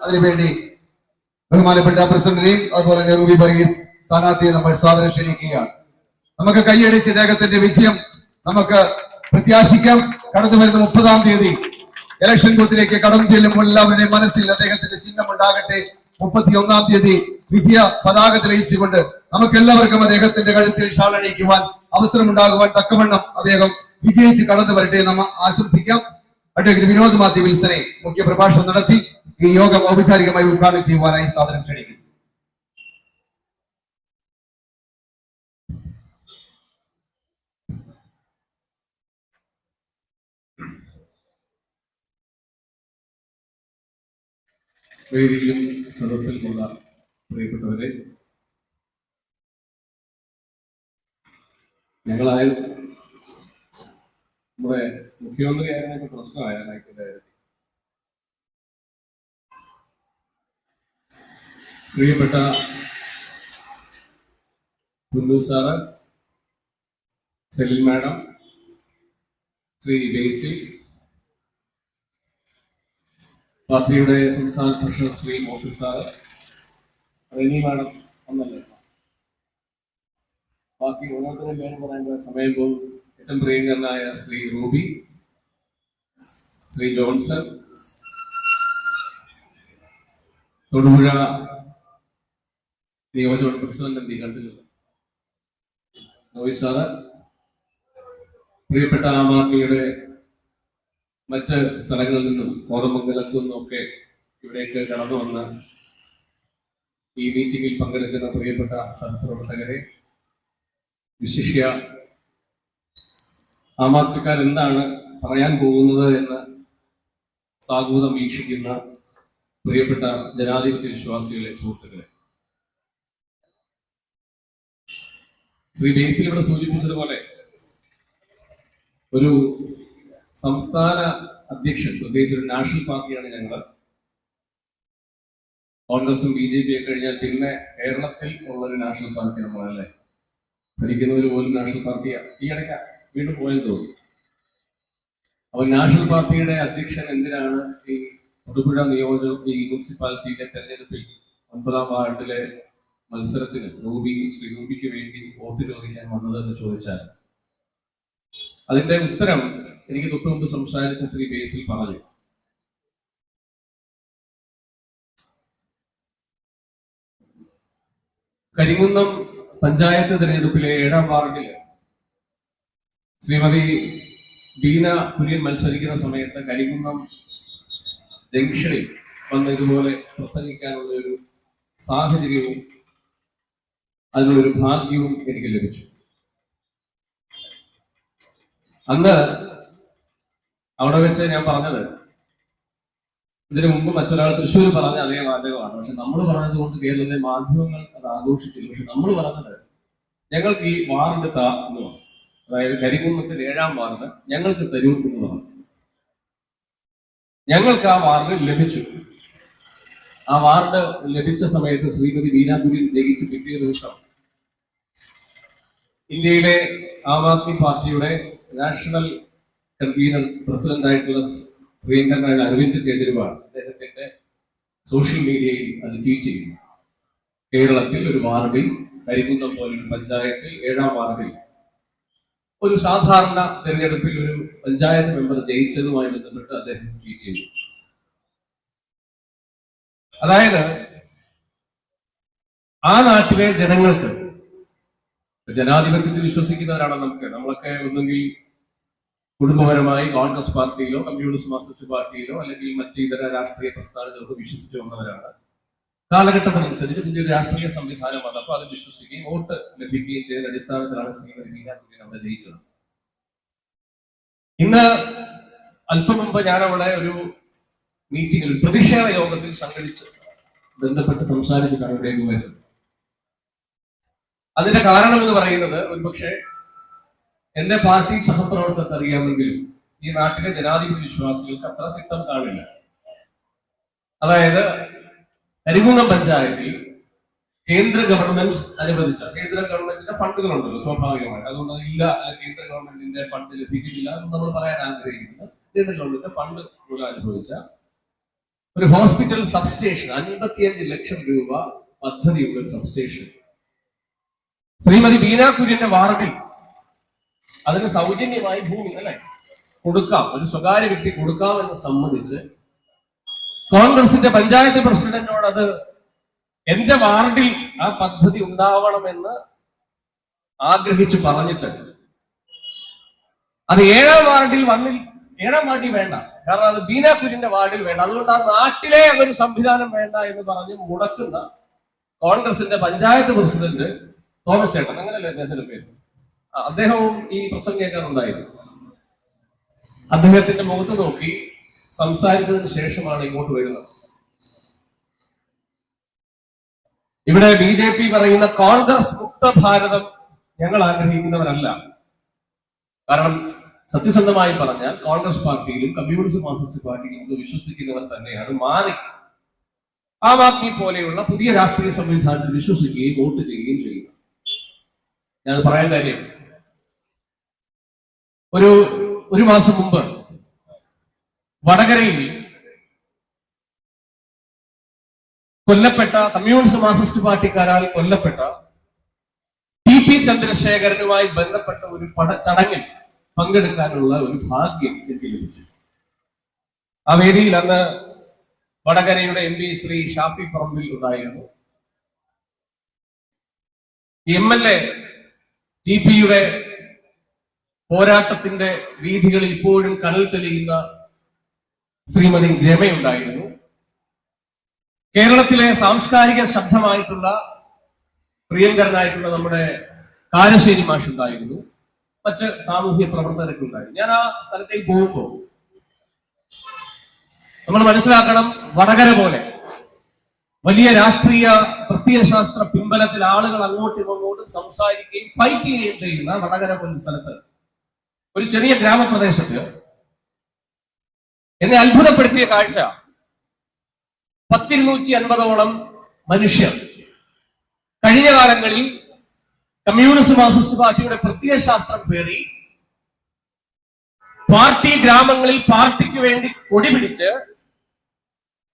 അതിനുവേണ്ടി ബഹുമാനപ്പെട്ട പ്രസിഡന്റിനെയും അതുപോലെ തന്നെ റൂബി വർഗീസ് സ്ഥാനാർത്ഥിയെ നമ്മൾ സാദരം ക്ഷണിക്കുകയാണ്. നമുക്ക് കൈയടിച്ച് ഇദ്ദേഹത്തിന്റെ വിജയം നമുക്ക് പ്രത്യാശിക്കാം. കടന്നു വരുന്ന 30-ാം തീയതി ഇലക്ഷൻ ബൂത്തിലേക്ക് കടന്നു ചെല്ലുമ്പോൾ എല്ലാവരുടെയും മനസ്സിൽ അദ്ദേഹത്തിന്റെ ചിഹ്നം ഉണ്ടാകട്ടെ. 31-ാം തീയതി വിജയ പതാക തെളിയിച്ചുകൊണ്ട് നമുക്ക് എല്ലാവർക്കും അദ്ദേഹത്തിന്റെ കഴുത്തിൽ ഷാളണിയിക്കുവാൻ അവസരമുണ്ടാകുവാൻ തക്കവണ്ണം അദ്ദേഹം വിജയിച്ച് കടന്നു വരട്ടെ നമ്മൾ ആശംസിക്കാം. അഡ്വക്കേറ്റ് വിനോദ് മാത്യു വിൽസനെ മുഖ്യ പ്രഭാഷണം നടത്തി ഈ യോഗം ഔപചാരികമായി ഉദ്ഘാടനം ചെയ്യുവാനായി സാദരം ക്ഷണിക്കുന്നു. വേദിയിലും സദസ്സിലുമുള്ള പ്രിയപ്പെട്ടവരെ, ഞങ്ങളായ നമ്മുടെ മുഖ്യമന്ത്രി ആയതിനൊക്കെ പ്രശ്നമായതിനായിട്ട് പ്രിയപ്പെട്ട കുല്ലു സാറ്, സെലിൻ മാഡം, ശ്രീ ബേസിൽ, പാർട്ടിയുടെ സംസ്ഥാന president Shri Moses sir, Reni madam ഒന്നല്ലേ, ബാക്കി ഓരോരുത്തരും പേര് പറയാൻ സമയം പോകും. ഏറ്റവും പ്രിയങ്കരനായ ശ്രീ റൂബി, ശ്രീ ജോൺസൺ, തൊടുപുഴ നിയോജക പ്രസിഡന്റ് എം പി കണ്ടില്ല, നോയ് സാറ്, പ്രിയപ്പെട്ട ആം ആദ്മിയുടെ മറ്റ് സ്ഥലങ്ങളിൽ നിന്നും കോതമംഗലത്തു നിന്നൊക്കെ ഇവിടേക്ക് കടന്നു വന്ന ഈ മീറ്റിംഗിൽ പങ്കെടുക്കുന്ന പ്രിയപ്പെട്ട സഹപ്രവർത്തകരെ, വിശിഷ്യ ആം ആദ്മിക്കാർ എന്താണ് പറയാൻ പോകുന്നത് എന്ന് സാഗൂതം വീക്ഷിക്കുന്ന പ്രിയപ്പെട്ട ജനാധിപത്യ വിശ്വാസികളെ, സുഹൃത്തുക്കളെ, ശ്രീ ബേസിൽ ഇവിടെ സൂചിപ്പിച്ചതുപോലെ ഒരു സംസ്ഥാന അധ്യക്ഷൻ, പ്രത്യേകിച്ച് ഒരു നാഷണൽ പാർട്ടിയാണ് ഞങ്ങൾ. കോൺഗ്രസും BJP ഒക്കെ കഴിഞ്ഞാൽ പിന്നെ കേരളത്തിൽ ഉള്ളൊരു നാഷണൽ പാർട്ടി നമ്മളല്ലേ, ഭരിക്കുന്നവർ പോലും നാഷണൽ പാർട്ടിയാണ്. ഈ ഇടയ്ക്ക് വീണ്ടും പോയെന്ന് തോന്നുന്നു. അപ്പൊ നാഷണൽ പാർട്ടിയുടെ അധ്യക്ഷൻ എന്തിനാണ് ഈ തൊടുപുഴ ഈ മുനിസിപ്പാലിറ്റിയുടെ തെരഞ്ഞെടുപ്പിൽ 9-ാം വാർഡിലെ മത്സരത്തിന് ശ്രീ റൂബിക്ക് വേണ്ടി വോട്ട് ചോദിക്കാൻ വന്നത് എന്ന് ചോദിച്ചാൽ അതിന്റെ ഉത്തരം എനിക്ക് തൊട്ടു മുമ്പ് സംസാരിച്ച ശ്രീ ബേസിൽ പറഞ്ഞു. കരിങ്കുന്നം പഞ്ചായത്ത് തെരഞ്ഞെടുപ്പിലെ 7-ാം വാർഡിൽ ശ്രീമതി ബീന കുര്യൻ മത്സരിക്കുന്ന സമയത്ത് കരിങ്കുന്നം ജംഗ്ഷനിൽ വന്ന് ഇതുപോലെ പ്രസംഗിക്കാനുള്ള ഒരു സാഹചര്യവും അതിനുള്ളൊരു ഭാഗ്യവും എനിക്ക് ലഭിച്ചു. അന്ന് അവിടെ വെച്ച് ഞാൻ പറഞ്ഞത്, ഇതിനു മുമ്പ് മറ്റൊരാൾ തൃശ്ശൂർ പറഞ്ഞ അതേ വാചകമാണ്. പക്ഷെ നമ്മൾ പറഞ്ഞത് കൊണ്ട് കേരളത്തിലെ മാധ്യമങ്ങൾ അത് ആഘോഷിച്ചില്ല. പക്ഷെ നമ്മൾ പറഞ്ഞത് ഞങ്ങൾക്ക് ഈ വാർഡ് എന്ന് പറഞ്ഞു, അതായത് കരിങ്കുന്നത്തിൽ 7-ാം വാർഡ് ഞങ്ങൾക്ക് തരൂ എന്ന് പറഞ്ഞു. ഞങ്ങൾക്ക് ആ വാർഡ് ലഭിച്ചു. ആ വാർഡ് ലഭിച്ച സമയത്ത് ശ്രീമതി ബീനാപുരിയിൽ ജയിച്ച് കിട്ടിയ ദിവസം ഇന്ത്യയിലെ ആം ആദ്മി പാർട്ടിയുടെ നാഷണൽ കൺവീനർ പ്രസിഡന്റായിട്ടുള്ള പ്രിയങ്കരനായ അരവിന്ദ് കെജ്രിവാൾ അദ്ദേഹത്തിന്റെ സോഷ്യൽ മീഡിയയിൽ അത് ട്വീറ്റ് ചെയ്യുന്നു. കേരളത്തിൽ ഒരു വാർഡിൽ, കരിങ്കുന്നം പോലൊരു പഞ്ചായത്തിൽ 7-ാം വാർഡിൽ ഒരു സാധാരണ തെരഞ്ഞെടുപ്പിൽ ഒരു പഞ്ചായത്ത് മെമ്പർ ജയിച്ചതുമായി ബന്ധപ്പെട്ട് അദ്ദേഹം ട്വീറ്റ് ചെയ്തു. അതായത് ആ നാട്ടിലെ ജനങ്ങൾക്ക്, ജനാധിപത്യത്തിൽ വിശ്വസിക്കുന്നവരാണ് നമ്മളൊക്കെ ഒന്നെങ്കിൽ കുടുംബപരമായി കോൺഗ്രസ് പാർട്ടിയിലോ കമ്മ്യൂണിസ്റ്റ് മാർക്സിസ്റ്റ് പാർട്ടിയിലോ അല്ലെങ്കിൽ മറ്റ് ഇതര രാഷ്ട്രീയ പ്രസ്ഥാനങ്ങളിലോ വിശ്വസിച്ചു വന്നവരാണ്. കാലഘട്ടത്തിനനുസരിച്ച് പുതിയൊരു രാഷ്ട്രീയ സംവിധാനം വന്നപ്പോൾ അത് വിശ്വസിക്കുകയും വോട്ട് ലഭിക്കുകയും ചെയ്ത അടിസ്ഥാനത്തിലാണ് ശ്രീമതി ബീനാപുരിയൻ അവിടെ ജയിച്ചത്. ഇന്ന് അല്പം മുമ്പ് ഞാൻ അവിടെ ഒരു മീറ്റിംഗിൽ, പ്രതിഷേധ യോഗത്തിൽ ബന്ധപ്പെട്ട് സംസാരിച്ചിട്ടാണ് ഇവിടേക്ക് വരുന്നത്. അതിന്റെ കാരണം എന്ന് പറയുന്നത്, ഒരുപക്ഷെ എന്റെ പാർട്ടി സഹപ്രവർത്തകർക്ക് അറിയാമെങ്കിലും ഈ നാട്ടിലെ ജനാധിപത്യ വിശ്വാസികൾക്ക് അത്ര തിട്ടം കാണില്ല. അതായത് കരിങ്കുന്നം പഞ്ചായത്തിൽ കേന്ദ്ര ഗവൺമെന്റ് അനുവദിച്ച, കേന്ദ്ര ഗവൺമെന്റിന്റെ ഫണ്ടുകളുണ്ടല്ലോ സ്വാഭാവികമായി, അതുകൊണ്ട് ഇല്ല കേന്ദ്ര ഗവൺമെന്റിന്റെ ഫണ്ട് ലഭിക്കുന്നില്ല എന്ന് നമ്മൾ പറയാൻ ആഗ്രഹിക്കുന്നത്. കേന്ദ്ര ഗവൺമെന്റിന്റെ ഫണ്ട് മൂലം അനുഭവിച്ച ഒരു ഹോസ്പിറ്റൽ സബ്സ്റ്റേഷൻ 55 ലക്ഷം രൂപ പദ്ധതിയുള്ള ഒരു സബ്സ്റ്റേഷൻ ശ്രീമതി ബീന കുര്യന്റെ വാർഡിൽ അതിന് സൗജന്യമായി ഭൂമി അല്ലെ കൊടുക്കാം, ഒരു സ്വകാര്യ വ്യക്തി കൊടുക്കാം എന്ന് സമ്മതിച്ച് കോൺഗ്രസിന്റെ പഞ്ചായത്ത് പ്രസിഡന്റിനോട് അത് എന്റെ വാർഡിൽ ആ പദ്ധതി ഉണ്ടാവണമെന്ന് ആഗ്രഹിച്ചു പറഞ്ഞിട്ട് അത് 7ാം വാർഡിൽ വന്നില്ല. 7ാം വാർഡിൽ വേണ്ട, കാരണം അത് ബീന കുര്യന്റെ വാർഡിൽ വേണ്ട, അതുകൊണ്ട് ആ നാട്ടിലെ ഒരു സംവിധാനം വേണ്ട എന്ന് പറഞ്ഞ് മുടക്കുന്ന കോൺഗ്രസിന്റെ പഞ്ചായത്ത് പ്രസിഡന്റ് തോമസ് ചേട്ടൻ, അങ്ങനെയല്ലേ അദ്ദേഹത്തിന്റെ പേര്, അദ്ദേഹവും ഈ പ്രസംഗം കേൾക്കാറുണ്ടായിരുന്നു. അദ്ദേഹത്തിന്റെ മുഖത്ത് നോക്കി സംസാരിച്ചതിന് ശേഷമാണ് ഇങ്ങോട്ട് വരുന്നത്. ഇവിടെ BJP പറയുന്ന കോൺഗ്രസ് മുക്ത ഭാരതം ഞങ്ങൾ ആഗ്രഹിക്കുന്നവരല്ല. കാരണം സത്യസന്ധമായി പറഞ്ഞാൽ കോൺഗ്രസ് പാർട്ടിയിലും കമ്മ്യൂണിസ്റ്റ് മാർക്സിസ്റ്റ് പാർട്ടിയിലും വിശ്വസിക്കുന്നവർ തന്നെയാണ് മാറി ആം ആദ്മി പോലെയുള്ള പുതിയ രാഷ്ട്രീയ സംവിധാനത്തിൽ വിശ്വസിക്കുകയും വോട്ട് ചെയ്യുകയും ചെയ്യുന്നത്. ഞാൻ പറയാൻ കാര്യം, ഒരു മാസം മുമ്പ് വടകരയിൽ കൊല്ലപ്പെട്ട കമ്മ്യൂണിസ്റ്റ് മാർക്സിസ്റ്റ് പാർട്ടിക്കാരാൽ കൊല്ലപ്പെട്ട TP ചന്ദ്രശേഖരനുമായി ബന്ധപ്പെട്ട ഒരു ചടങ്ങിൽ പങ്കെടുക്കാനുള്ള ഒരു ഭാഗ്യം എനിക്ക് ലഭിച്ചു. ആ വേദിയിൽ അന്ന് വടകരയുടെ MP ശ്രീ ഷാഫി പറമ്പിൽ ഉണ്ടായിരുന്നു. MLA TPയുടെ പോരാട്ടത്തിന്റെ വീഥികളിൽ ഇപ്പോഴും കനൽ തെളിയുന്ന ശ്രീമതി രമയുണ്ടായിരുന്നു. കേരളത്തിലെ സാംസ്കാരിക ശബ്ദമായിട്ടുള്ള പ്രിയങ്കരനായിട്ടുള്ള നമ്മുടെ കാരശ്ശേരി മാഷ് ഉണ്ടായിരുന്നു. മറ്റ് സാമൂഹ്യ പ്രവർത്തകരൊക്കെ ഉണ്ടായിരുന്നു. ഞാൻ ആ സ്ഥലത്തേക്ക് പോകുമ്പോൾ നമ്മൾ മനസ്സിലാക്കണം, വടകര പോലെ വലിയ രാഷ്ട്രീയ പ്രത്യയശാസ്ത്ര പിൻബലത്തിൽ ആളുകൾ അങ്ങോട്ടും ഇങ്ങോട്ടും സംസാരിക്കുകയും ഫൈറ്റ് ചെയ്യുകയും ചെയ്യുന്ന വടകര പോലുള്ള സ്ഥലത്ത് ഒരു ചെറിയ ഗ്രാമപ്രദേശത്ത് എന്നെ അത്ഭുതപ്പെടുത്തിയ കാഴ്ച, 1250ഓളം മനുഷ്യർ കഴിഞ്ഞ കാലങ്ങളിൽ കമ്മ്യൂണിസ്റ്റ് മാർക്സിസ്റ്റ് പാർട്ടിയുടെ പ്രത്യയശാസ്ത്രം പേറി പാർട്ടി ഗ്രാമങ്ങളിൽ പാർട്ടിക്ക് വേണ്ടി കൊടി പിടിച്ച്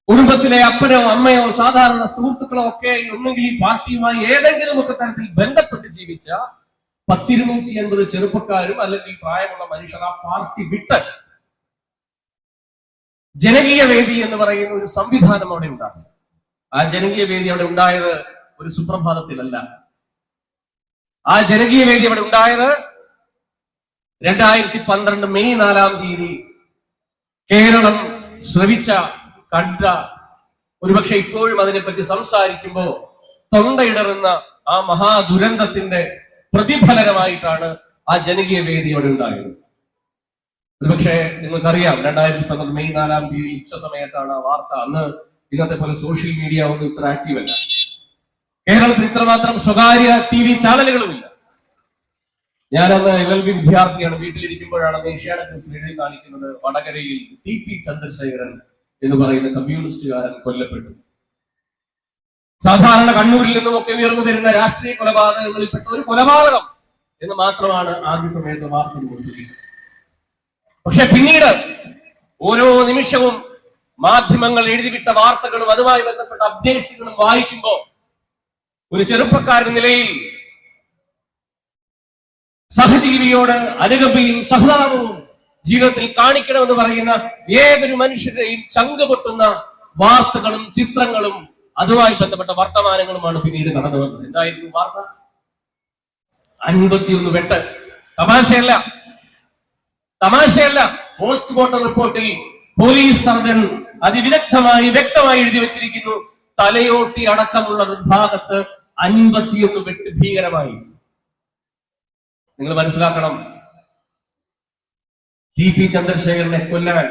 കുടുംബത്തിലെ അപ്പനോ അമ്മയോ സാധാരണ സുഹൃത്തുക്കളോ ഒക്കെ ഒന്നെങ്കിൽ ഈ പാർട്ടിയുമായി ഏതെങ്കിലും ഒക്കെ തരത്തിൽ ബന്ധപ്പെട്ട് ജീവിച്ച 1250 ചെറുപ്പക്കാരും അല്ലെങ്കിൽ പ്രായമുള്ള മനുഷ്യർ ആ പാർട്ടി വിട്ട് ജനകീയ വേദി എന്ന് പറയുന്ന ഒരു സംവിധാനം അവിടെ ഉണ്ടാകും. ആ ജനകീയ വേദി അവിടെ ഉണ്ടായത് ഒരു സുപ്രഭാതത്തിലല്ല. ആ ജനകീയ വേദി അവിടെ ഉണ്ടായത് 2012 മെയ് 4-ാം തീയതി കേരളം ശ്രവിച്ച കണ്ട, ഒരുപക്ഷെ ഇപ്പോഴും അതിനെപ്പറ്റി സംസാരിക്കുമ്പോ തൊണ്ടയിടറുന്ന ആ മഹാദുരന്തത്തിന്റെ പ്രതിഫലനമായിട്ടാണ് ആ ജനകീയ വേദി അവിടെ ഉണ്ടായത്. ഒരുപക്ഷെ നിങ്ങൾക്കറിയാം, 2012 മെയ് 4-ാം തീയതി ഉച്ച സമയത്താണ് ആ വാർത്ത. അന്ന് ഇന്നത്തെ പോലെ സോഷ്യൽ മീഡിയ ഒന്നും ഇത്ര ആക്റ്റീവ് അല്ല. കേരളത്തിൽ ഇത്രമാത്രം സ്വകാര്യ TV ചാനലുകളുമില്ല. ഞാനന്ന് LLB വിദ്യാർത്ഥിയാണ്. വീട്ടിലിരിക്കുമ്പോഴാണ് ഏഷ്യാനെറ്റ് ന്യൂസിൽ കാണിക്കുന്നത് വടകരയിൽ TP ചന്ദ്രശേഖരൻ എന്ന് പറയുന്ന കമ്മ്യൂണിസ്റ്റുകാരൻ കൊല്ലപ്പെട്ടു. സാധാരണ കണ്ണൂരിൽ നിന്നുമൊക്കെ ഉയർന്നു വരുന്ന രാഷ്ട്രീയ കൊലപാതകങ്ങളിൽപ്പെട്ട ഒരു കൊലപാതകം എന്ന് മാത്രമാണ് ആദ്യ സമയത്ത് വാർത്ത പ്രസിദ്ധീകരിച്ചത്. പക്ഷെ പിന്നീട് ഓരോ നിമിഷവും മാധ്യമങ്ങൾ എഴുതിവിട്ട വാർത്തകളും അതുമായി ബന്ധപ്പെട്ട അപ്ഡേറ്റ്സുകളും വായിക്കുമ്പോൾ ഒരു ചെറുപ്പക്കാരൻ നിലയിൽ സഹജീവിയോട് അനുകമ്പയും സഹതാപവും ജീവിതത്തിൽ കാണിക്കണമെന്ന് പറയുന്ന ഏതൊരു മനുഷ്യരെയും ചങ്ക് പൊട്ടുന്ന വാർത്തകളും ചിത്രങ്ങളും അതുമായി ബന്ധപ്പെട്ട വർത്തമാനങ്ങളുമാണ് പിന്നീട് കടന്നു വന്നത്. എന്തായിരുന്നു വാർത്ത? 51 വെട്ട്. തമാശയല്ല. പോസ്റ്റ്മോർട്ടം റിപ്പോർട്ടിൽ പോലീസ് സർജൻ അതിവിദഗ്ധമായി വ്യക്തമായി എഴുതി വെച്ചിരിക്കുന്നു, തലയോട്ടി അടക്കമുള്ള വിഭാഗത്ത് 51 വെട്ട് ഭീകരമായി. നിങ്ങൾ മനസ്സിലാക്കണം, TP ചന്ദ്രശേഖരനെ കൊല്ലാൻ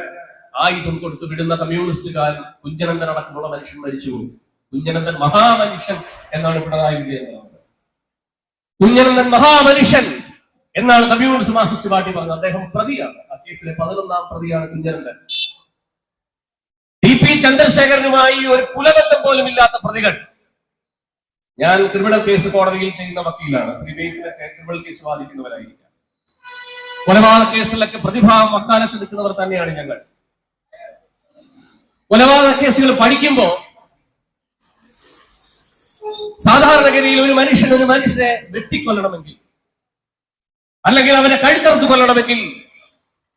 ആയുധം കൊടുത്തു വിടുന്ന കമ്മ്യൂണിസ്റ്റുകാരൻ കുഞ്ഞനന്ദൻ അടക്കമുള്ള മനുഷ്യൻ മരിച്ചുപോയി. കുഞ്ഞനന്ദൻ മഹാമനുഷ്യൻ എന്നാണ് പിണറായി വിജയൻ പറഞ്ഞത്. കുഞ്ഞനന്ദൻ മഹാമനുഷ്യൻ എന്നാണ് കമ്മ്യൂണിസ്റ്റ് മാർക്സിസ്റ്റ് പാർട്ടി പറഞ്ഞത്. അദ്ദേഹം പ്രതിയാണ്. ആ കേസിലെ 11ാം പ്രതിയാണ് കുഞ്ഞനന്ദൻ. TP ചന്ദ്രശേഖരനുമായി ഒരു കുലബന്ധം പോലും ഇല്ലാത്ത പ്രതികൾ. ഞാൻ ക്രിമിനൽ കേസ് കോടതിയിൽ ചെയ്യുന്ന വക്കീലാണ്. ശ്രീബേസിലൊക്കെ ക്രിമിനൽ കേസ് വാദിക്കുന്നവരായിരിക്കാം. കൊലപാതക കേസിലൊക്കെ പ്രതിഭാവം വക്കാലത്ത് നിൽക്കുന്നവർ തന്നെയാണ് ഞങ്ങൾ. കൊലപാതക കേസുകൾ പഠിക്കുമ്പോൾ സാധാരണഗതിയിൽ ഒരു മനുഷ്യനെ വെട്ടിക്കൊല്ലണമെങ്കിൽ അല്ലെങ്കിൽ അവനെ കഴുത്തറുത്ത് കൊല്ലണമെങ്കിൽ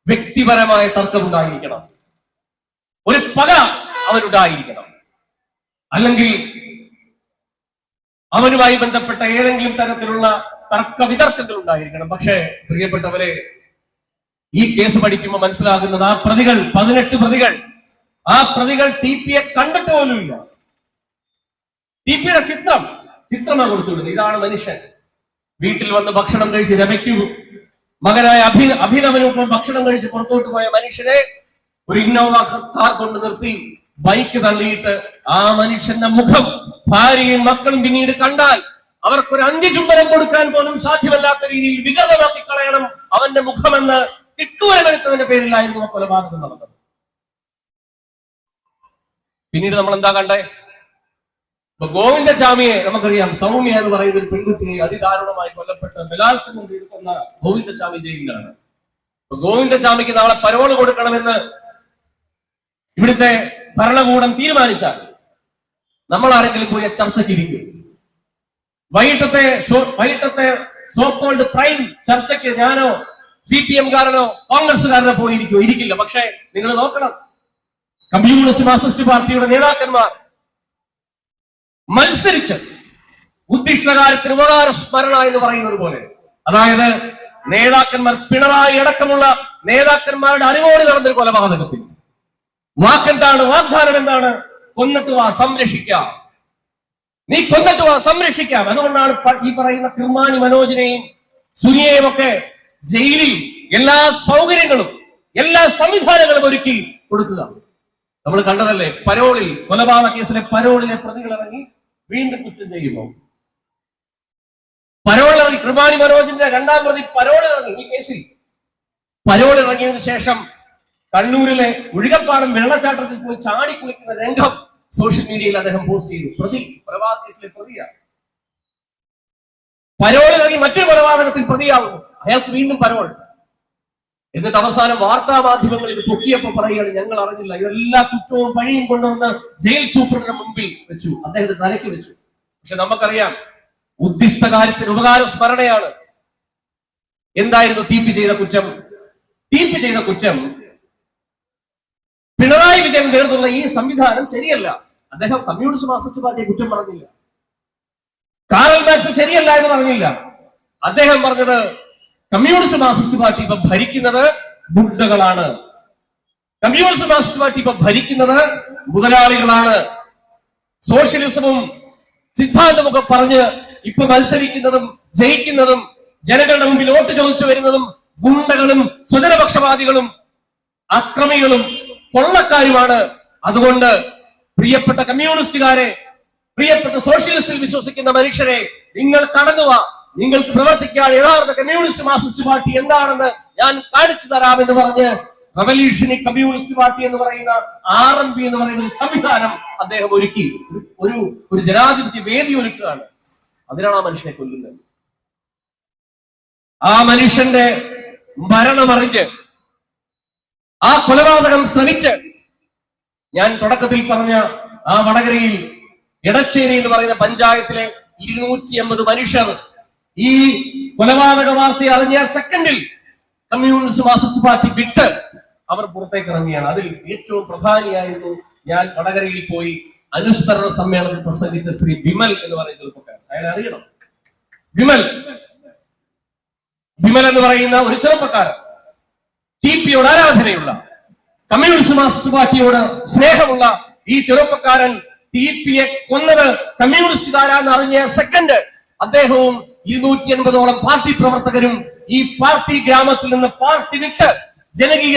വ്യക്തിപരമായ തർക്കമുണ്ടായിരിക്കണം, ഒരു പക അവനുണ്ടായിരിക്കണം, അല്ലെങ്കിൽ അവനുമായി ബന്ധപ്പെട്ട ഏതെങ്കിലും തരത്തിലുള്ള തർക്ക വിതർക്കങ്ങൾ ഉണ്ടായിരിക്കണം. പക്ഷേ പ്രിയപ്പെട്ടവരെ, ഈ കേസ് പഠിക്കുമ്പോൾ മനസ്സിലാകുന്നത് ആ പ്രതികൾ 18 പ്രതികൾ, ആ പ്രതികൾ ടി.പിയെ കണ്ടിട്ട് പോലുമില്ല. ടി.പിയുടെ ചിത്രമാണ് കൊടുത്തുള്ളത്. ഇതാണ് മനുഷ്യൻ. വീട്ടിൽ വന്ന് ഭക്ഷണം കഴിച്ച് രമയ്ക്കൂ മകനായ അഭിനവനൊപ്പം ഭക്ഷണം കഴിച്ച് പുറത്തോട്ട് പോയ മനുഷ്യനെ ഒരു ഇന്നോവ കാർ കൊണ്ട് നിർത്തി ബൈക്ക് തള്ളിയിട്ട് ആ മനുഷ്യന്റെ മുഖം ഭാര്യയും മക്കളും പിന്നീട് കണ്ടാൽ അവർക്കൊരു അന്ത്യചുംബനം കൊടുക്കാൻ പോലും സാധ്യമല്ലാത്ത രീതിയിൽ വികൃതമാക്കി കളയണം അവന്റെ മുഖമെന്ന് തിട്ടൂരമെടുത്തതിന്റെ പേരിലായിരുന്നു കൊലപാതകം നടന്നത്. പിന്നീട് നമ്മൾ എന്താ കണ്ടേ? ഗോവിന്ദചാമിയെ നമുക്കറിയാം. സൗമ്യ എന്ന് പറയുന്ന ഒരു പെൺകുട്ടിയെ അതിദാരുണമായി കൊല്ലപ്പെട്ട് ബലാത്സംഗം ചെയ്തുകൊന്ന ഗോവിന്ദചാമി ജയിലിലാണ്. ഗോവിന്ദചാമിക്ക് നാളെ പരോള് കൊടുക്കണമെന്ന് ഇവിടുത്തെ ഭരണകൂടം തീരുമാനിച്ചാൽ നമ്മൾ ആരെങ്കിലും പോയി ചർച്ചയ്ക്കിരിക്കും? വൈകിട്ടത്തെ സോക്കോൾഡ് പ്രൈം ചർച്ചയ്ക്ക് ഞാനോ CPM കാരനോ കോൺഗ്രസ്സുകാരനോ പോയിരിക്കോ? ഇരിക്കില്ല. പക്ഷേ നിങ്ങൾ നോക്കണം, കമ്മ്യൂണിസ്റ്റ് മാർക്സിസ്റ്റ് പാർട്ടിയുടെ നേതാക്കന്മാർ മത്സരിച്ച് ഉദ്ദിഷ്ടകാര്യത്തിന് ഉപകാര സ്മരണ എന്ന് പറയുന്നത് പോലെ, അതായത് നേതാക്കന്മാർ, പിണറായി അടക്കമുള്ള നേതാക്കന്മാരുടെ അറിവോട് നടന്നൊരു കൊലപാതകത്തിൽ വാക്കെന്താണ്, വാഗ്ദാനം എന്താണ്? കൊന്നിട്ട് വാ, സംരക്ഷിക്കാം, നീ കൊന്നിട്ട് വാ, സംരക്ഷിക്കാം. അതുകൊണ്ടാണ് ഈ പറയുന്ന കിർമാണി മനോജിനെയും സുനിയെയും ഒക്കെ ജയിലിൽ എല്ലാ സൗകര്യങ്ങളും എല്ലാ സംവിധാനങ്ങളും ഒരുക്കി കൊടുക്കുക. നമ്മൾ കണ്ടതല്ലേ, പരോളിൽ, കൊലപാതക കേസിലെ പരോളിലെ പ്രതികൾ ഇറങ്ങി വീണ്ടും കുറ്റം ചെയ്യുന്നു. പരോളിറങ്ങി കിർമാണി മനോജിന്റെ 2ാം പ്രതി പരോളിറങ്ങി. ഈ കേസിൽ പരോളിറങ്ങിയതിനു ശേഷം കണ്ണൂരിലെ ഒഴുകപ്പാടം വെള്ളച്ചാട്ടത്തിൽ പോയി ചാടിക്കുളിക്കുന്ന രംഗം സോഷ്യൽ മീഡിയയിൽ അദ്ദേഹം പോസ്റ്റ് ചെയ്തു. കൊലപാതക കേസിലെ പ്രതിയാണ്. പരോളിറങ്ങി മറ്റൊരു കൊലപാതകത്തിൽ പ്രതിയാവുന്നു. അയാൾക്ക് വീണ്ടും പരോൾ. എന്നിട്ട് അവസാനം വാർത്താ മാധ്യമങ്ങൾ ഇത് പൊക്കിയപ്പോ പറയുകയാണ്, ഞങ്ങൾ അറിഞ്ഞില്ല, ഇതെല്ലാ കുറ്റവും പഴിയും കൊണ്ടുവന്ന് ജയിൽ സൂപ്രണ്ടിന്റെ മുമ്പിൽ വെച്ചു, അദ്ദേഹത്തെ തലയ്ക്ക് വെച്ചു. പക്ഷെ നമുക്കറിയാം, ഉദ്ദിഷ്ട കാര്യത്തിന് ഉപകാര സ്മരണയാണ്. എന്തായിരുന്നു ടി.പി ചെയ്ത കുറ്റം? ടി.പി ചെയ്ത കുറ്റം പിണറായി വിജയൻ നേതൃത്വമുള്ള ഈ സംവിധാനം ശരിയല്ല. അദ്ദേഹം കമ്മ്യൂണിസ്റ്റ് മാർക്സിസ്റ്റ് പാർട്ടിയെ കുറ്റം പറഞ്ഞില്ല, കാറൽ മാർക്സ് ശരിയല്ല എന്ന് പറഞ്ഞില്ല. അദ്ദേഹം പറഞ്ഞത് കമ്മ്യൂണിസ്റ്റ് മാർക്സിസ്റ്റ് പാർട്ടി ഇപ്പൊ ഭരിക്കുന്നത് ഗുണ്ടകളാണ്, കമ്മ്യൂണിസ്റ്റ് മാർക്സിസ്റ്റ് പാർട്ടി ഇപ്പൊ ഭരിക്കുന്നത് മുതലാളികളാണ്, സോഷ്യലിസവും സിദ്ധാന്തമൊക്കെ പറഞ്ഞ് ഇപ്പൊ മത്സരിക്കുന്നതും ജയിക്കുന്നതും ജനങ്ങളുടെ മുമ്പിൽ വോട്ട് ചോദിച്ചു വരുന്നതും ഗുണ്ടകളും സ്വജനപക്ഷപാതികളും അക്രമികളും കൊള്ളക്കാരുമാണ്. അതുകൊണ്ട് പ്രിയപ്പെട്ട കമ്മ്യൂണിസ്റ്റുകാരെ, പ്രിയപ്പെട്ട സോഷ്യലിസ്റ്റിൽ വിശ്വസിക്കുന്ന മനുഷ്യരെ, നിങ്ങൾ കടന്നുവാ, നിങ്ങൾക്ക് പ്രവർത്തിക്കാൻ യഥാർത്ഥ കമ്മ്യൂണിസ്റ്റ് മാർക്സിസ്റ്റ് പാർട്ടി എന്താണെന്ന് ഞാൻ കാണിച്ചു തരാമെന്ന് പറഞ്ഞ് റവല്യൂഷണറി കമ്മ്യൂണിസ്റ്റ് പാർട്ടി എന്ന് പറയുന്ന RMP എന്ന് പറയുന്ന ഒരു സംവിധാനം അദ്ദേഹം ഒരുക്കി, ഒരു ജനാധിപത്യ വേദി ഒരുക്കുകയാണ്. അതിനാണ് ആ മനുഷ്യനെ കൊല്ലുന്നത്. ആ മനുഷ്യന്റെ മരണമറിഞ്ഞ്, ആ കൊലപാതകം ശ്രമിച്ച്, ഞാൻ തുടക്കത്തിൽ പറഞ്ഞ ആ വടകരയിൽ എടച്ചേരി എന്ന് പറയുന്ന പഞ്ചായത്തിലെ 280 മനുഷ്യർ ഈ കൊലപാതക വാർത്തയെ അറിഞ്ഞ സെക്കൻഡിൽ കമ്മ്യൂണിസ്റ്റ് മാർക്സിസ്റ്റ് പാർട്ടി വിട്ട് അവർ പുറത്തേക്ക് ഇറങ്ങിയാണ്. അതിൽ ഏറ്റവും പ്രധാനിയായിരുന്നു ഞാൻ വടകരയിൽ പോയി അനുസ്മരണ സമ്മേളനത്തിൽ പ്രസംഗിച്ച ശ്രീ വിമൽ എന്ന് പറയുന്ന ചെറുപ്പക്കാരൻ. അയാളെ അറിയണം. വിമൽ എന്ന് പറയുന്ന ഒരു ചെറുപ്പക്കാരൻ, ടി.പിയോട് ആരാധനയുള്ള, കമ്മ്യൂണിസ്റ്റ് മാർക്സിസ്റ്റ് പാർട്ടിയോട് സ്നേഹമുള്ള ഈ ചെറുപ്പക്കാരൻ ടി.പിയെ കൊന്നത് കമ്മ്യൂണിസ്റ്റുകാരാന്ന് അറിഞ്ഞ സെക്കൻഡ് അദ്ദേഹവും 280ഓളം പാർട്ടി പ്രവർത്തകരും ഈ പാർട്ടി ഗ്രാമത്തിൽ നിന്ന് പാർട്ടി വിട്ട് ജനകീയ